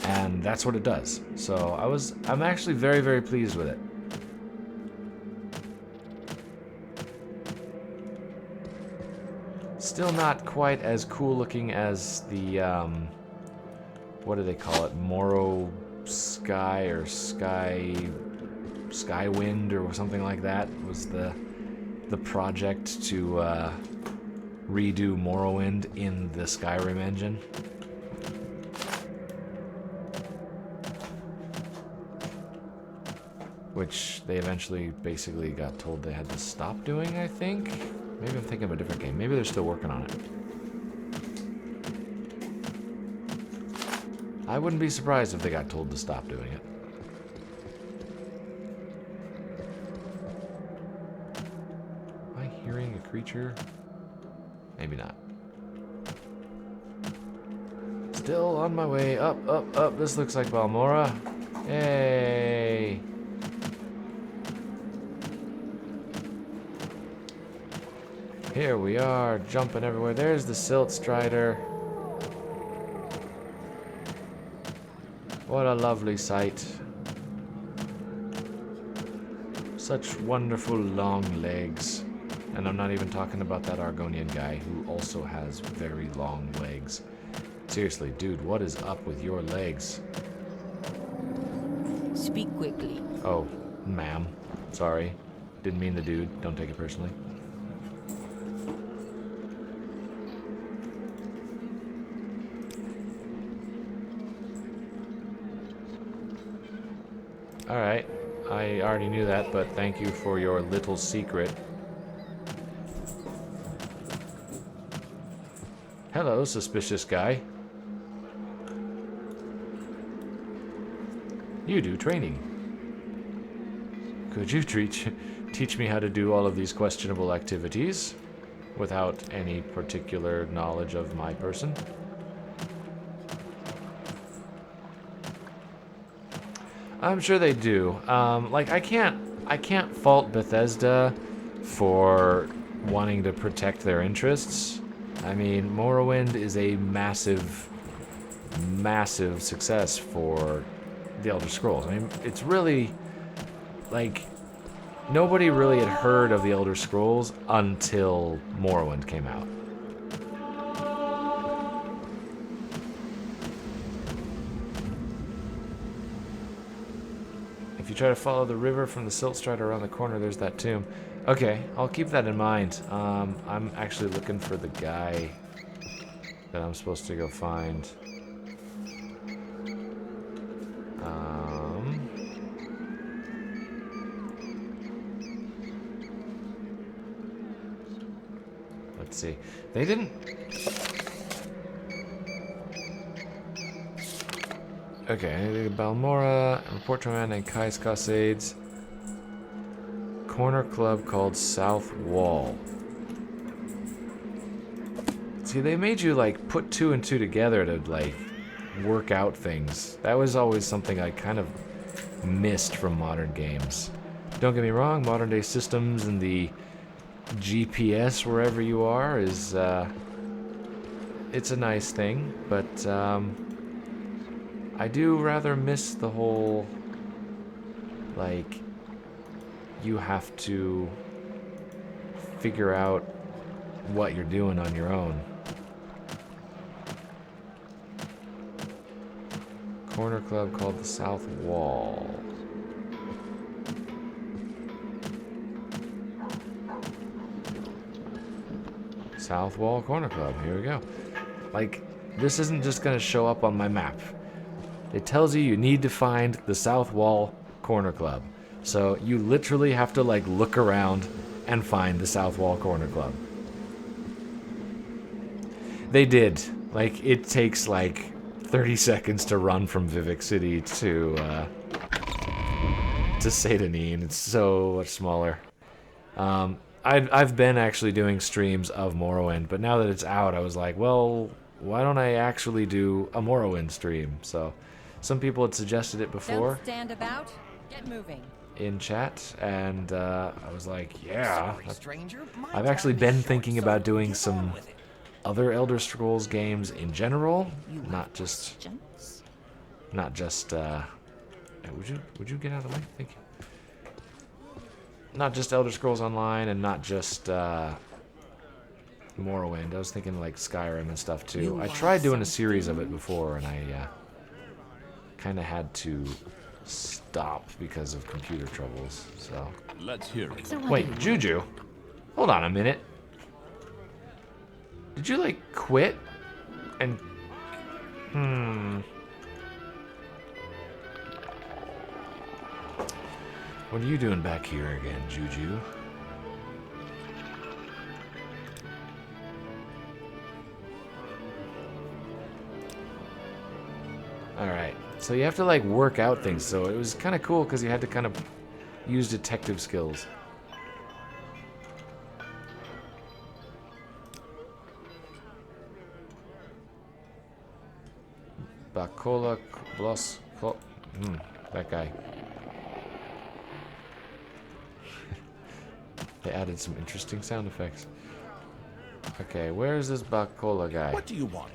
And that's what it does. So I'm actually very, very pleased with it. Still not quite as cool looking as the, what do they call it? Morrow Sky or Skywind or something like that was the project to redo Morrowind in the Skyrim engine. Which they eventually basically got told they had to stop doing, I think. Maybe I'm thinking of a different game. Maybe they're still working on it. I wouldn't be surprised if they got told to stop doing it. Am I hearing a creature? Maybe not. Still on my way. Up, up, up. This looks like Balmora. Yay! Here we are, jumping everywhere. There's the Silt Strider. What a lovely sight. Such wonderful long legs. And I'm not even talking about that Argonian guy who also has very long legs. Seriously, dude, what is up with your legs? Speak quickly. Oh, ma'am. Sorry. Didn't mean the dude. Don't take it personally. Alright, I already knew that, but thank you for your little secret. Hello, suspicious guy. You do training. Could you teach me how to do all of these questionable activities without any particular knowledge of my person? I'm sure they do. Like, I can't fault Bethesda for wanting to protect their interests. I mean, Morrowind is a massive, massive success for the Elder Scrolls. I mean, it's really, like, nobody really had heard of the Elder Scrolls until Morrowind came out. If you try to follow the river from the Silt Strider around the corner, there's that tomb. Okay, I'll keep that in mind. I'm actually looking for the guy that I'm supposed to go find. Let's see. They didn't... Okay, Balmora, report to a man named Kai's Cassades. Corner club called South Wall. See, they made you, like, put two and two together to, like, work out things. That was always something I kind of missed from modern games. Don't get me wrong, modern day systems and the GPS wherever you are is, it's a nice thing, but, I do rather miss the whole, like, you have to figure out what you're doing on your own. Corner club called the South Wall. South Wall Corner Club, here we go. Like, this isn't just gonna show up on my map. it tells you you need to find the South Wall Corner Club. So you literally have to like look around and find the South Wall Corner Club. They did. Like, it takes like 30 seconds to run from Vivek City to Satanin. It's so much smaller. I've been actually doing streams of Morrowind, but now that it's out, I was like, well, why don't I actually do a Morrowind stream? So, some people had suggested it before. Don't stand about. Get moving. In chat, and I was like, yeah. Sorry, stranger. I've actually been thinking about doing some other Elder Scrolls games in general, not just would you get out of the way? Thank you. Not just Elder Scrolls Online and not just Morrowind. I was thinking like Skyrim and stuff too. I tried doing a series of it before, and I kind of had to stop because of computer troubles. So let's hear it. Wait, Juju, hold on a minute. Did you like quit? And what are you doing back here again, Juju? Alright, so you have to like work out things, so it was kind of cool because you had to kind of use detective skills. Bacola Blos... that guy. They added some interesting sound effects. Okay, where is this Bacola guy? What do you want?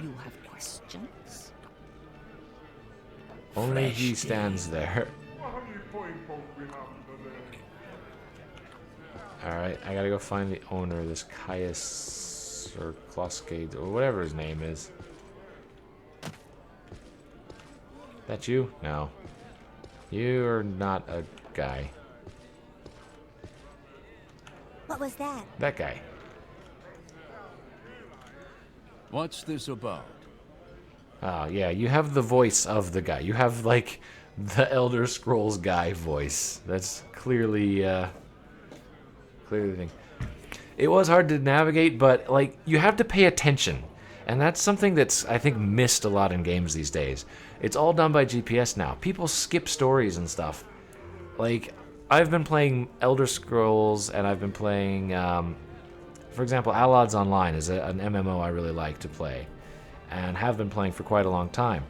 You have questions? Only he stands there. Alright, I gotta go find the owner, this Caius or Kloskade, or whatever his name is. That you? No. You're not a guy. What was that? That guy. What's this about? Oh, yeah, you have the voice of the guy. You have, like, the Elder Scrolls guy voice. That's clearly the thing. It was hard to navigate, but, like, you have to pay attention. And that's something that's, I think, missed a lot in games these days. It's all done by GPS now. People skip stories and stuff. Like, I've been playing Elder Scrolls, and I've been playing, for example, Allods Online is an MMO I really like to play, and have been playing for quite a long time.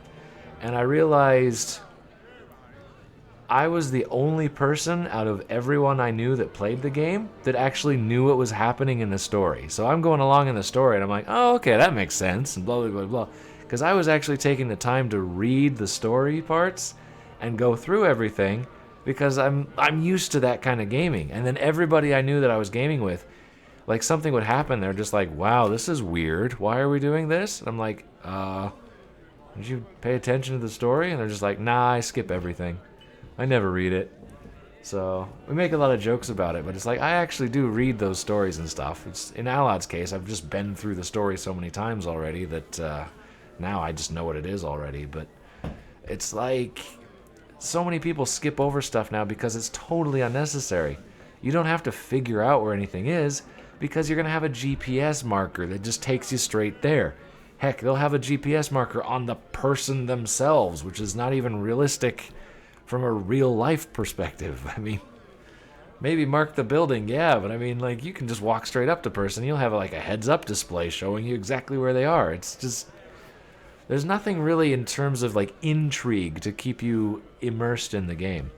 And I realized I was the only person out of everyone I knew that played the game that actually knew what was happening in the story. So I'm going along in the story, and I'm like, oh, okay, that makes sense, and blah, blah, blah, blah. Because I was actually taking the time to read the story parts and go through everything, because I'm used to that kind of gaming. And then everybody I knew that I was gaming with, like, something would happen, they're just like, wow, this is weird. Why are we doing this? And I'm like, did you pay attention to the story? And they're just like, nah, I skip everything. I never read it. So, we make a lot of jokes about it, but it's like, I actually do read those stories and stuff. It's, in Allad's case, I've just been through the story so many times already that now I just know what it is already. But it's like, so many people skip over stuff now because it's totally unnecessary. You don't have to figure out where anything is, because you're going to have a GPS marker that just takes you straight there. Heck, they'll have a GPS marker on the person themselves, which is not even realistic from a real-life perspective. I mean, maybe mark the building, yeah, but I mean, like, you can just walk straight up to person. You'll have, like, a heads-up display showing you exactly where they are. It's just, there's nothing really in terms of, like, intrigue to keep you immersed in the game.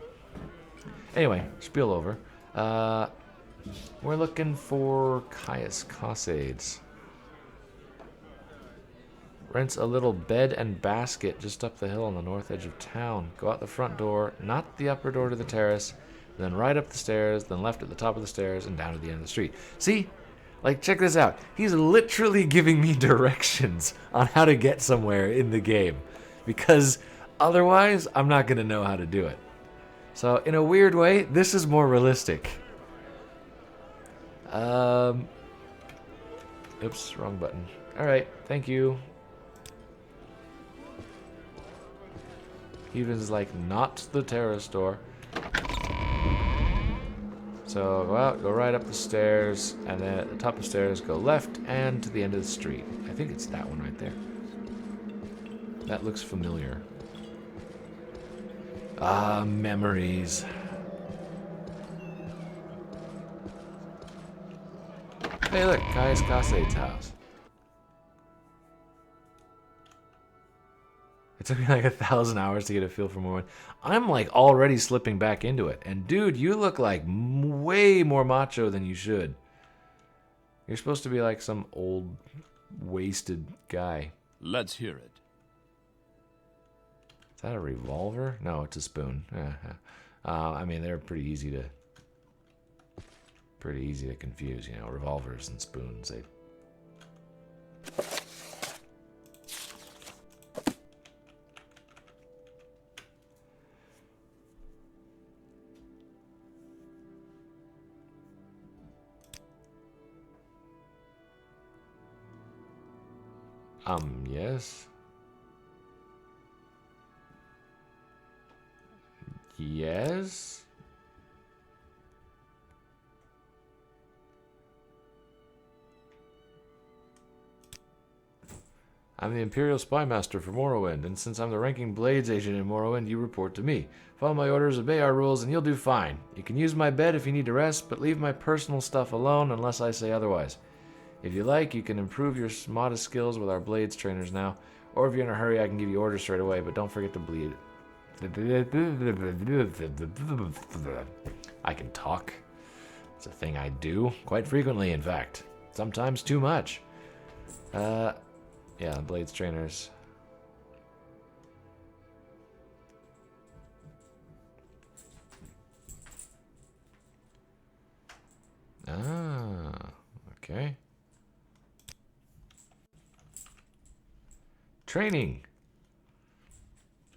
Anyway, spiel over. We're looking for Caius Caussades. Rents a little bed and basket just up the hill on the north edge of town. Go out the front door, not the upper door to the terrace, then right up the stairs, then left at the top of the stairs, and down to the end of the street. See? Like, check this out. He's literally giving me directions on how to get somewhere in the game, because otherwise, I'm not going to know how to do it. So, in a weird way, this is more realistic. Oops, wrong button. Alright, thank you. Even's like, not the terror store. So go out, go right up the stairs, and then at the top of the stairs, go left and to the end of the street. I think it's that one right there. That looks familiar. Ah, memories. Hey look, Kai's Kase's house. It took me like 1,000 hours to get a feel for Morrowind. I'm like already slipping back into it. And dude, you look like way more macho than you should. You're supposed to be like some old, wasted guy. Let's hear it. Is that a revolver? No, it's a spoon. I mean, they're pretty easy to confuse, you know, revolvers and spoons. They... yes. Yes. I'm the Imperial Spy Master for Morrowind, and since I'm the ranking Blades agent in Morrowind, you report to me. Follow my orders, obey our rules, and you'll do fine. You can use my bed if you need to rest, but leave my personal stuff alone unless I say otherwise. If you like, you can improve your modest skills with our Blades trainers now, or if you're in a hurry, I can give you orders straight away, but don't forget to bleed. I can talk. It's a thing I do, quite frequently, in fact. Sometimes too much. Yeah, Blades trainers. Ah, okay. Training.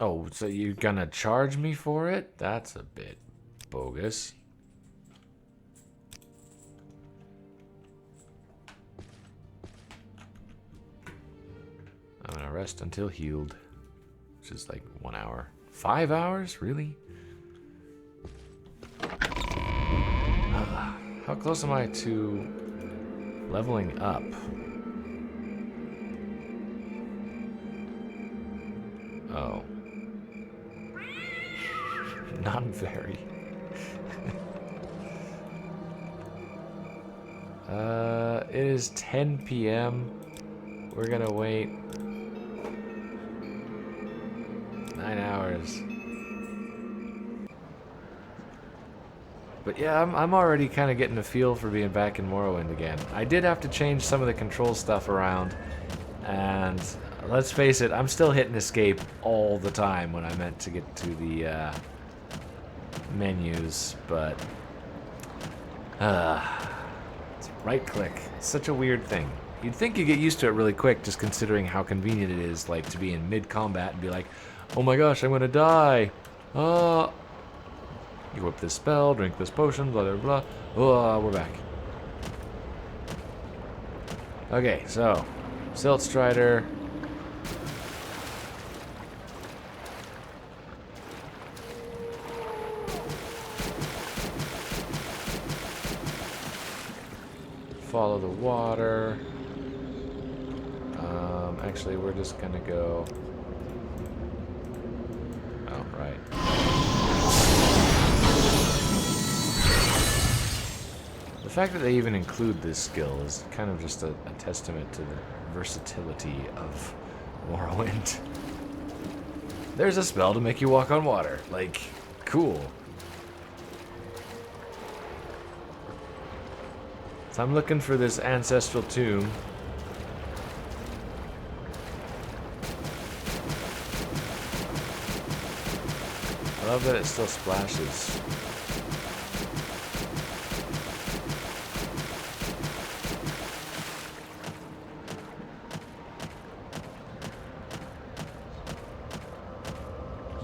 Oh, so you're gonna charge me for it? That's a bit bogus. I'm gonna rest until healed, which is like 1 hour. 5 hours? Really? How close am I to leveling up? Oh. Not very. It is 10 p.m. We're gonna wait 9 hours. But yeah, I'm already kind of getting a feel for being back in Morrowind again. I did have to change some of the control stuff around, and let's face it, I'm still hitting escape all the time when I meant to get to the menus, but it's right click. It's such a weird thing. You'd think you get used to it really quick, just considering how convenient it is, like, to be in mid-combat and be like, oh my gosh, I'm gonna die. You whip this spell, drink this potion, blah, blah, blah. Oh, we're back. Okay, so, Silt Strider. Follow the water. Actually, we're just gonna go... Oh, right. The fact that they even include this skill is kind of just a testament to the versatility of Morrowind. There's a spell to make you walk on water. Like, cool. So I'm looking for this ancestral tomb. I love that it still splashes.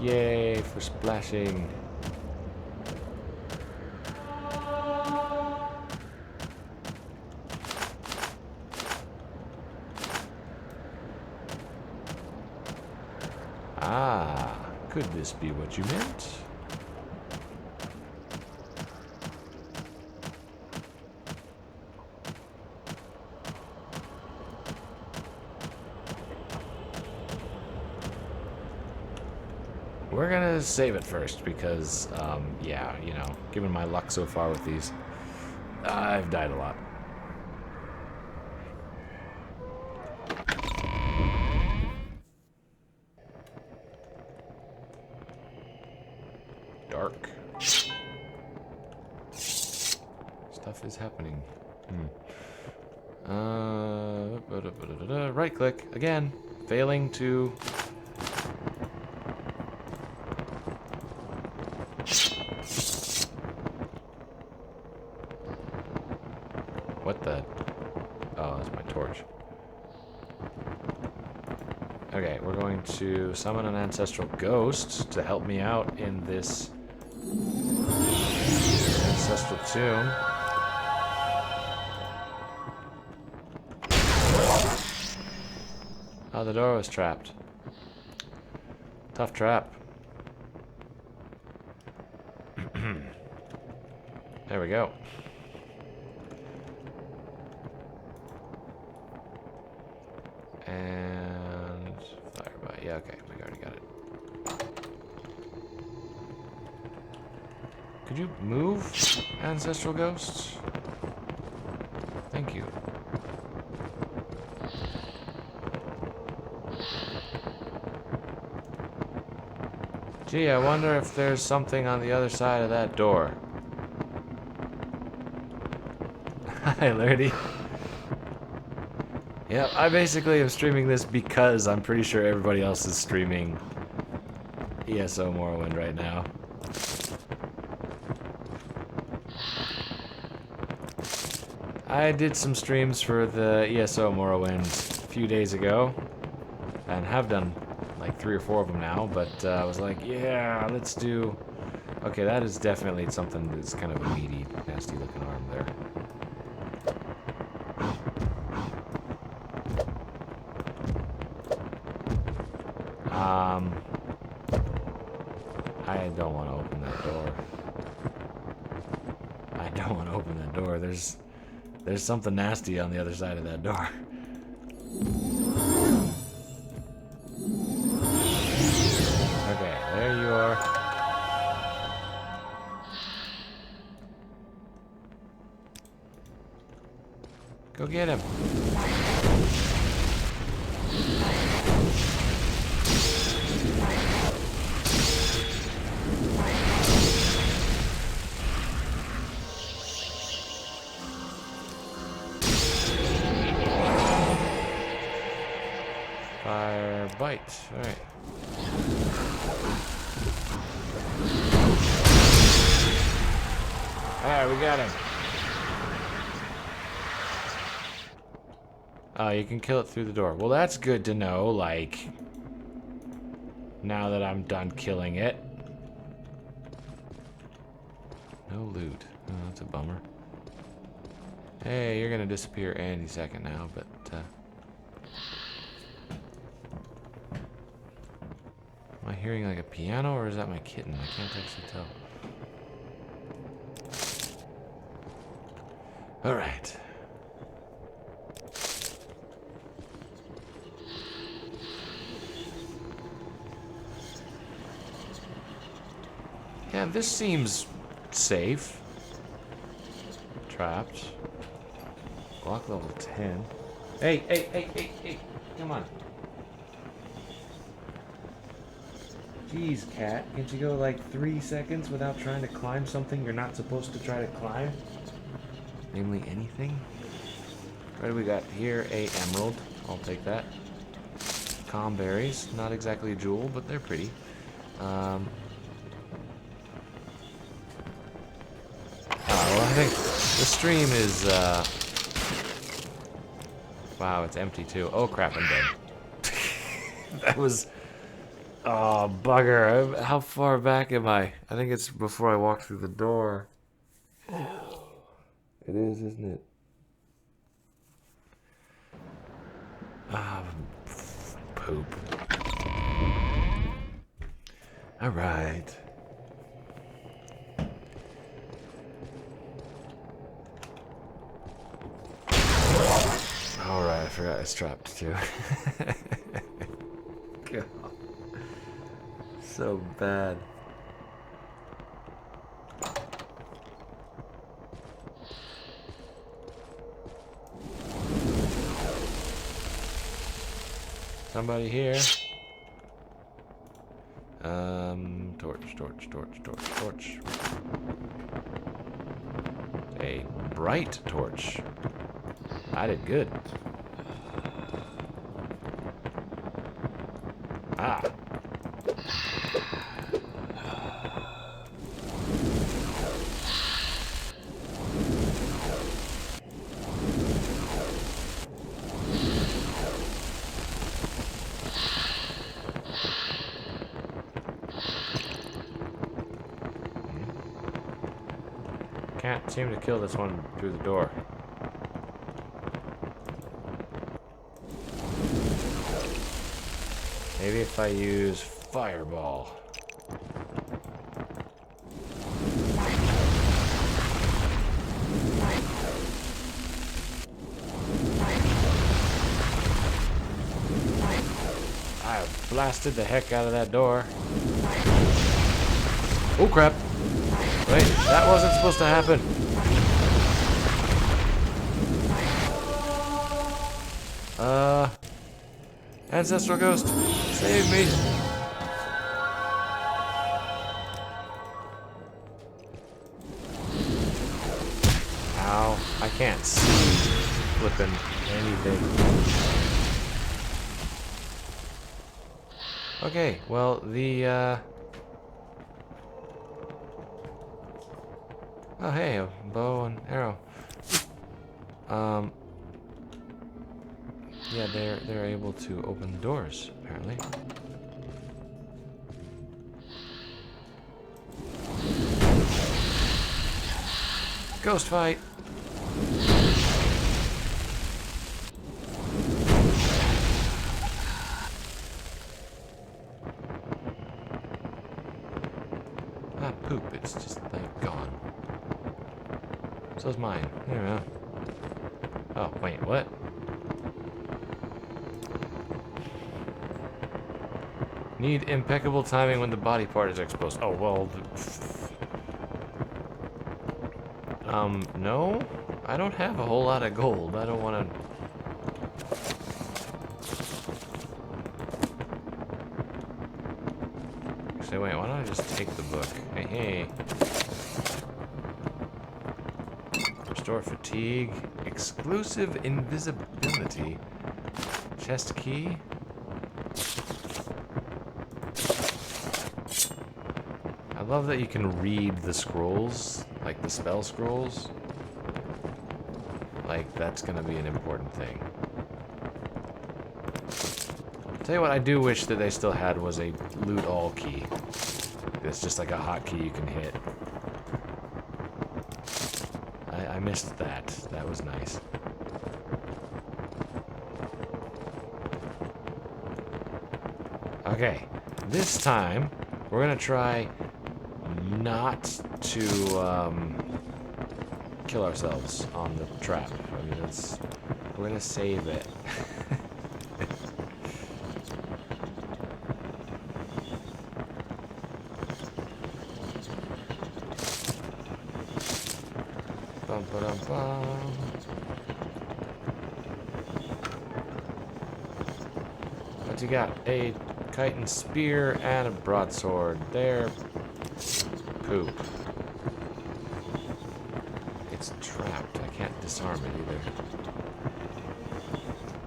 Yay for splashing. Ah, could this be what you meant? We're gonna save it first because, yeah, you know, given my luck so far with these, I've died a lot. Dark. Stuff is happening. Right click again, failing to. What the? Oh, that's my torch. Okay, we're going to summon an ancestral ghost to help me out in this ancestral tomb. Oh, the door was trapped. Tough trap. There we go. And firebite. Yeah, okay, we already got it. Could you move, ancestral ghosts? Thank you. Gee, I wonder if there's something on the other side of that door. Hi, Lurdy. Yeah, I basically am streaming this because I'm pretty sure everybody else is streaming ESO Morrowind right now. I did some streams for the ESO Morrowind a few days ago, and have done like 3 or 4 of them now, but I was like, yeah, let's do... Okay, that is definitely something that's kind of a meaty, nasty looking arm there. I don't want to open that door. I don't want to open that door. There's something nasty on the other side of that door. Okay, there you are. Go get him. Fire bite. Alright. Alright, we got him. Oh, you can kill it through the door. Well, that's good to know, like, now that I'm done killing it. No loot. Oh, that's a bummer. Hey, you're gonna disappear any second now, but, am I hearing like a piano, or is that my kitten? I can't actually tell. Alright. Yeah, this seems safe. Trapped. Block level 10. Hey, come on. Jeez, cat, can't you go like 3 seconds without trying to climb something you're not supposed to try to climb? Namely anything? What do we got here? A emerald. I'll take that. Calm berries. Not exactly a jewel, but they're pretty. Oh, well, I think the stream is, wow, it's empty too. Oh crap, I'm dead. That was... Oh, bugger. How far back am I? I think it's before I walk through the door. It is, isn't it? Ah, poop. All right. All right, I forgot it's trapped too. God. So bad. Somebody here. Torch. A bright torch. I did good. Ah. Can't seem to kill this one through the door. Maybe if I use fireball. I blasted the heck out of that door. Oh crap. Wait, that wasn't supposed to happen. Ancestral Ghost, save me. Ow, I can't see flipping anything. Okay, well, oh, hey, a bow and arrow. Yeah, they're able to open the doors, apparently. Ghost fight. Ah, poop. It's just like gone. So's mine. There we go. Oh, wait, what? Need impeccable timing when the body part is exposed. Oh, well. No? I don't have a whole lot of gold. I don't want to... Actually, wait, why don't I just take the book? Hey. Restore fatigue. Exclusive invisibility. Chest key. I love that you can read the scrolls, like the spell scrolls. Like, that's gonna be an important thing. Tell you what I do wish that they still had was a loot all key. It's just like a hotkey you can hit. I missed that. That was nice. Okay, this time we're gonna try not to kill ourselves on the trap. I mean, we're gonna save it. Bum, ba-dum, bum. What you got? A chitin spear and a broadsword. There. Poop. It's trapped. I can't disarm it either.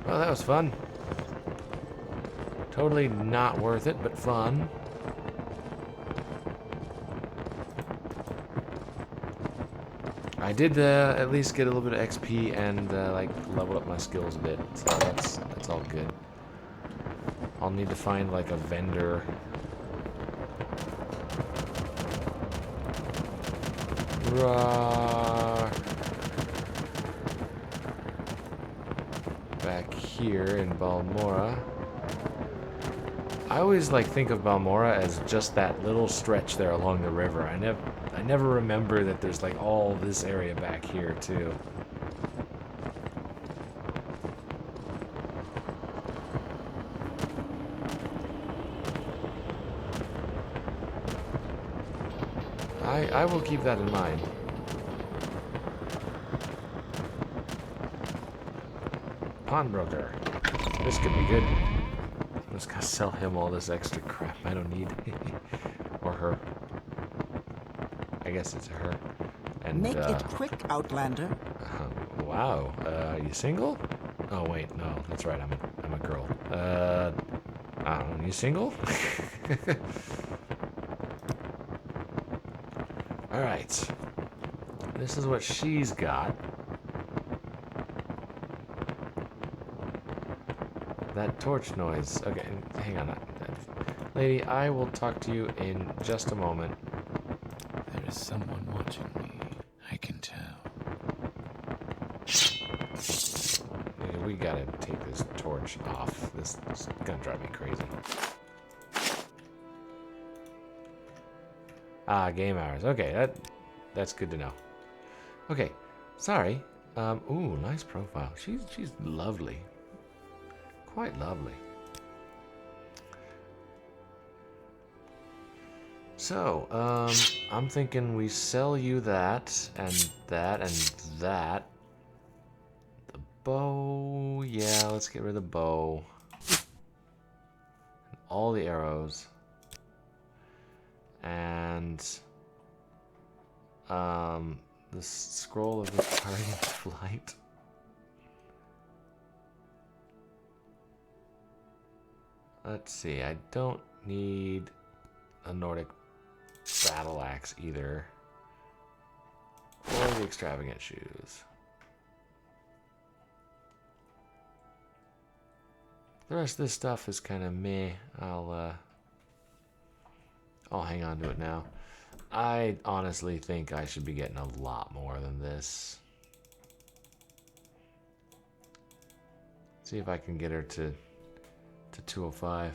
Well, that was fun. Totally not worth it, but fun. I did at least get a little bit of XP and like level up my skills a bit, so that's all good. I'll need to find like a vendor. Back here in Balmora. I always like think of Balmora as just that little stretch there along the river. I never remember that there's like all this area back here too. I will keep that in mind. Pawnbroker. This could be good. I'm just gonna sell him all this extra crap I don't need. Or her. I guess it's her. And, Make it quick, Outlander. Wow. You single? Oh wait, no, that's right. I'm a girl. I don't know. You single? All right. This is what she's got. That torch noise. Okay, hang on. Lady, I will talk to you in just a moment. There is someone watching me. I can tell. Yeah, we gotta take this torch off. This is gonna drive me crazy. Ah, game hours. Okay, that's good to know. Okay, sorry. Ooh, nice profile. She's lovely. Quite lovely. So, I'm thinking we sell you that, and that, and that. The bow, yeah, let's get rid of the bow. All the arrows. And, the scroll of the party flight. Let's see, I don't need a Nordic battle axe either. Or the extravagant shoes. The rest of this stuff is kind of meh. I'll hang on to it now. I honestly think I should be getting a lot more than this. See if I can get her to 205.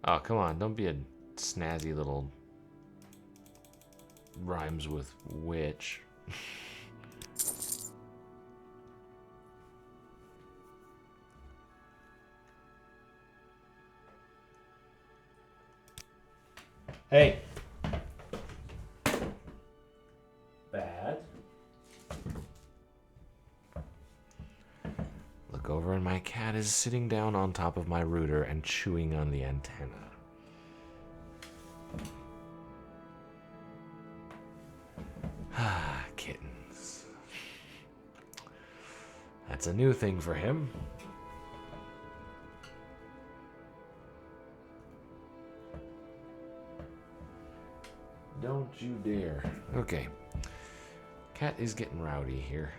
Oh, come on. Don't be a snazzy little rhymes with witch. Hey. Bad. Look over and my cat is sitting down on top of my router and chewing on the antenna. Ah, kittens. That's a new thing for him. Don't you dare. Okay. Cat is getting rowdy here.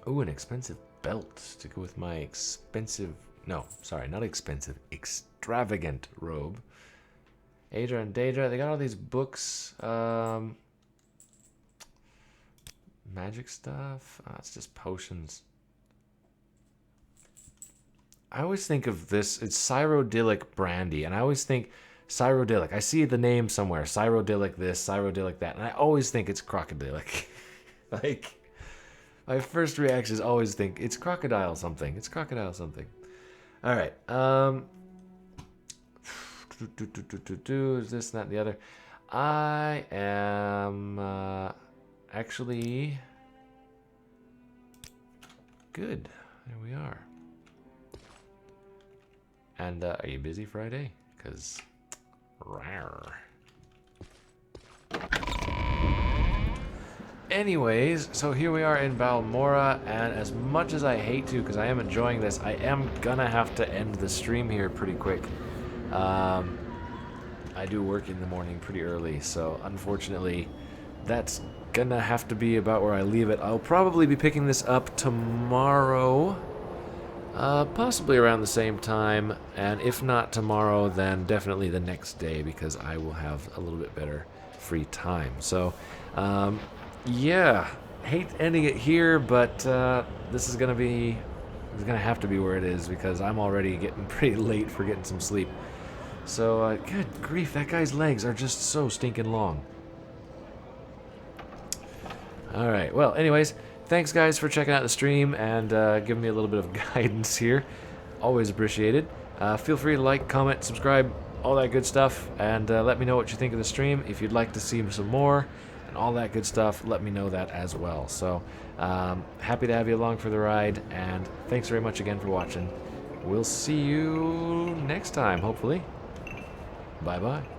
Ooh, an expensive belt to go with my expensive... No, sorry, not expensive. Extravagant robe. Adra and Daedra, they got all these books. Magic stuff. Oh, it's just potions. I always think of this... It's Cyrodilic brandy, and I always think... Cyrodilic. I see the name somewhere. Cyrodilic this, Cyrodilic that. And I always think it's crocodilic. Like, my first reaction is always think, it's crocodile something. It's crocodile something. Alright. Is this, that, and the other? I am actually good. There we are. And are you busy Friday? Because... Rawr. Anyways, so here we are in Balmora, and as much as I hate to, because I am enjoying this, I am gonna have to end the stream here pretty quick. I do work in the morning pretty early, so unfortunately that's gonna have to be about where I leave it. I'll probably be picking this up tomorrow. Possibly around the same time, and if not tomorrow, then definitely the next day, because I will have a little bit better free time. So, yeah, hate ending it here, but this is gonna have to be where it is because I'm already getting pretty late for getting some sleep. So, good grief, that guy's legs are just so stinking long. Alright, well, anyways, thanks guys for checking out the stream and giving me a little bit of guidance here. Always appreciated. Feel free to like, comment, subscribe, all that good stuff, and let me know what you think of the stream. If you'd like to see some more and all that good stuff, let me know that as well. So, happy to have you along for the ride, and thanks very much again for watching. We'll see you next time, hopefully. Bye-bye.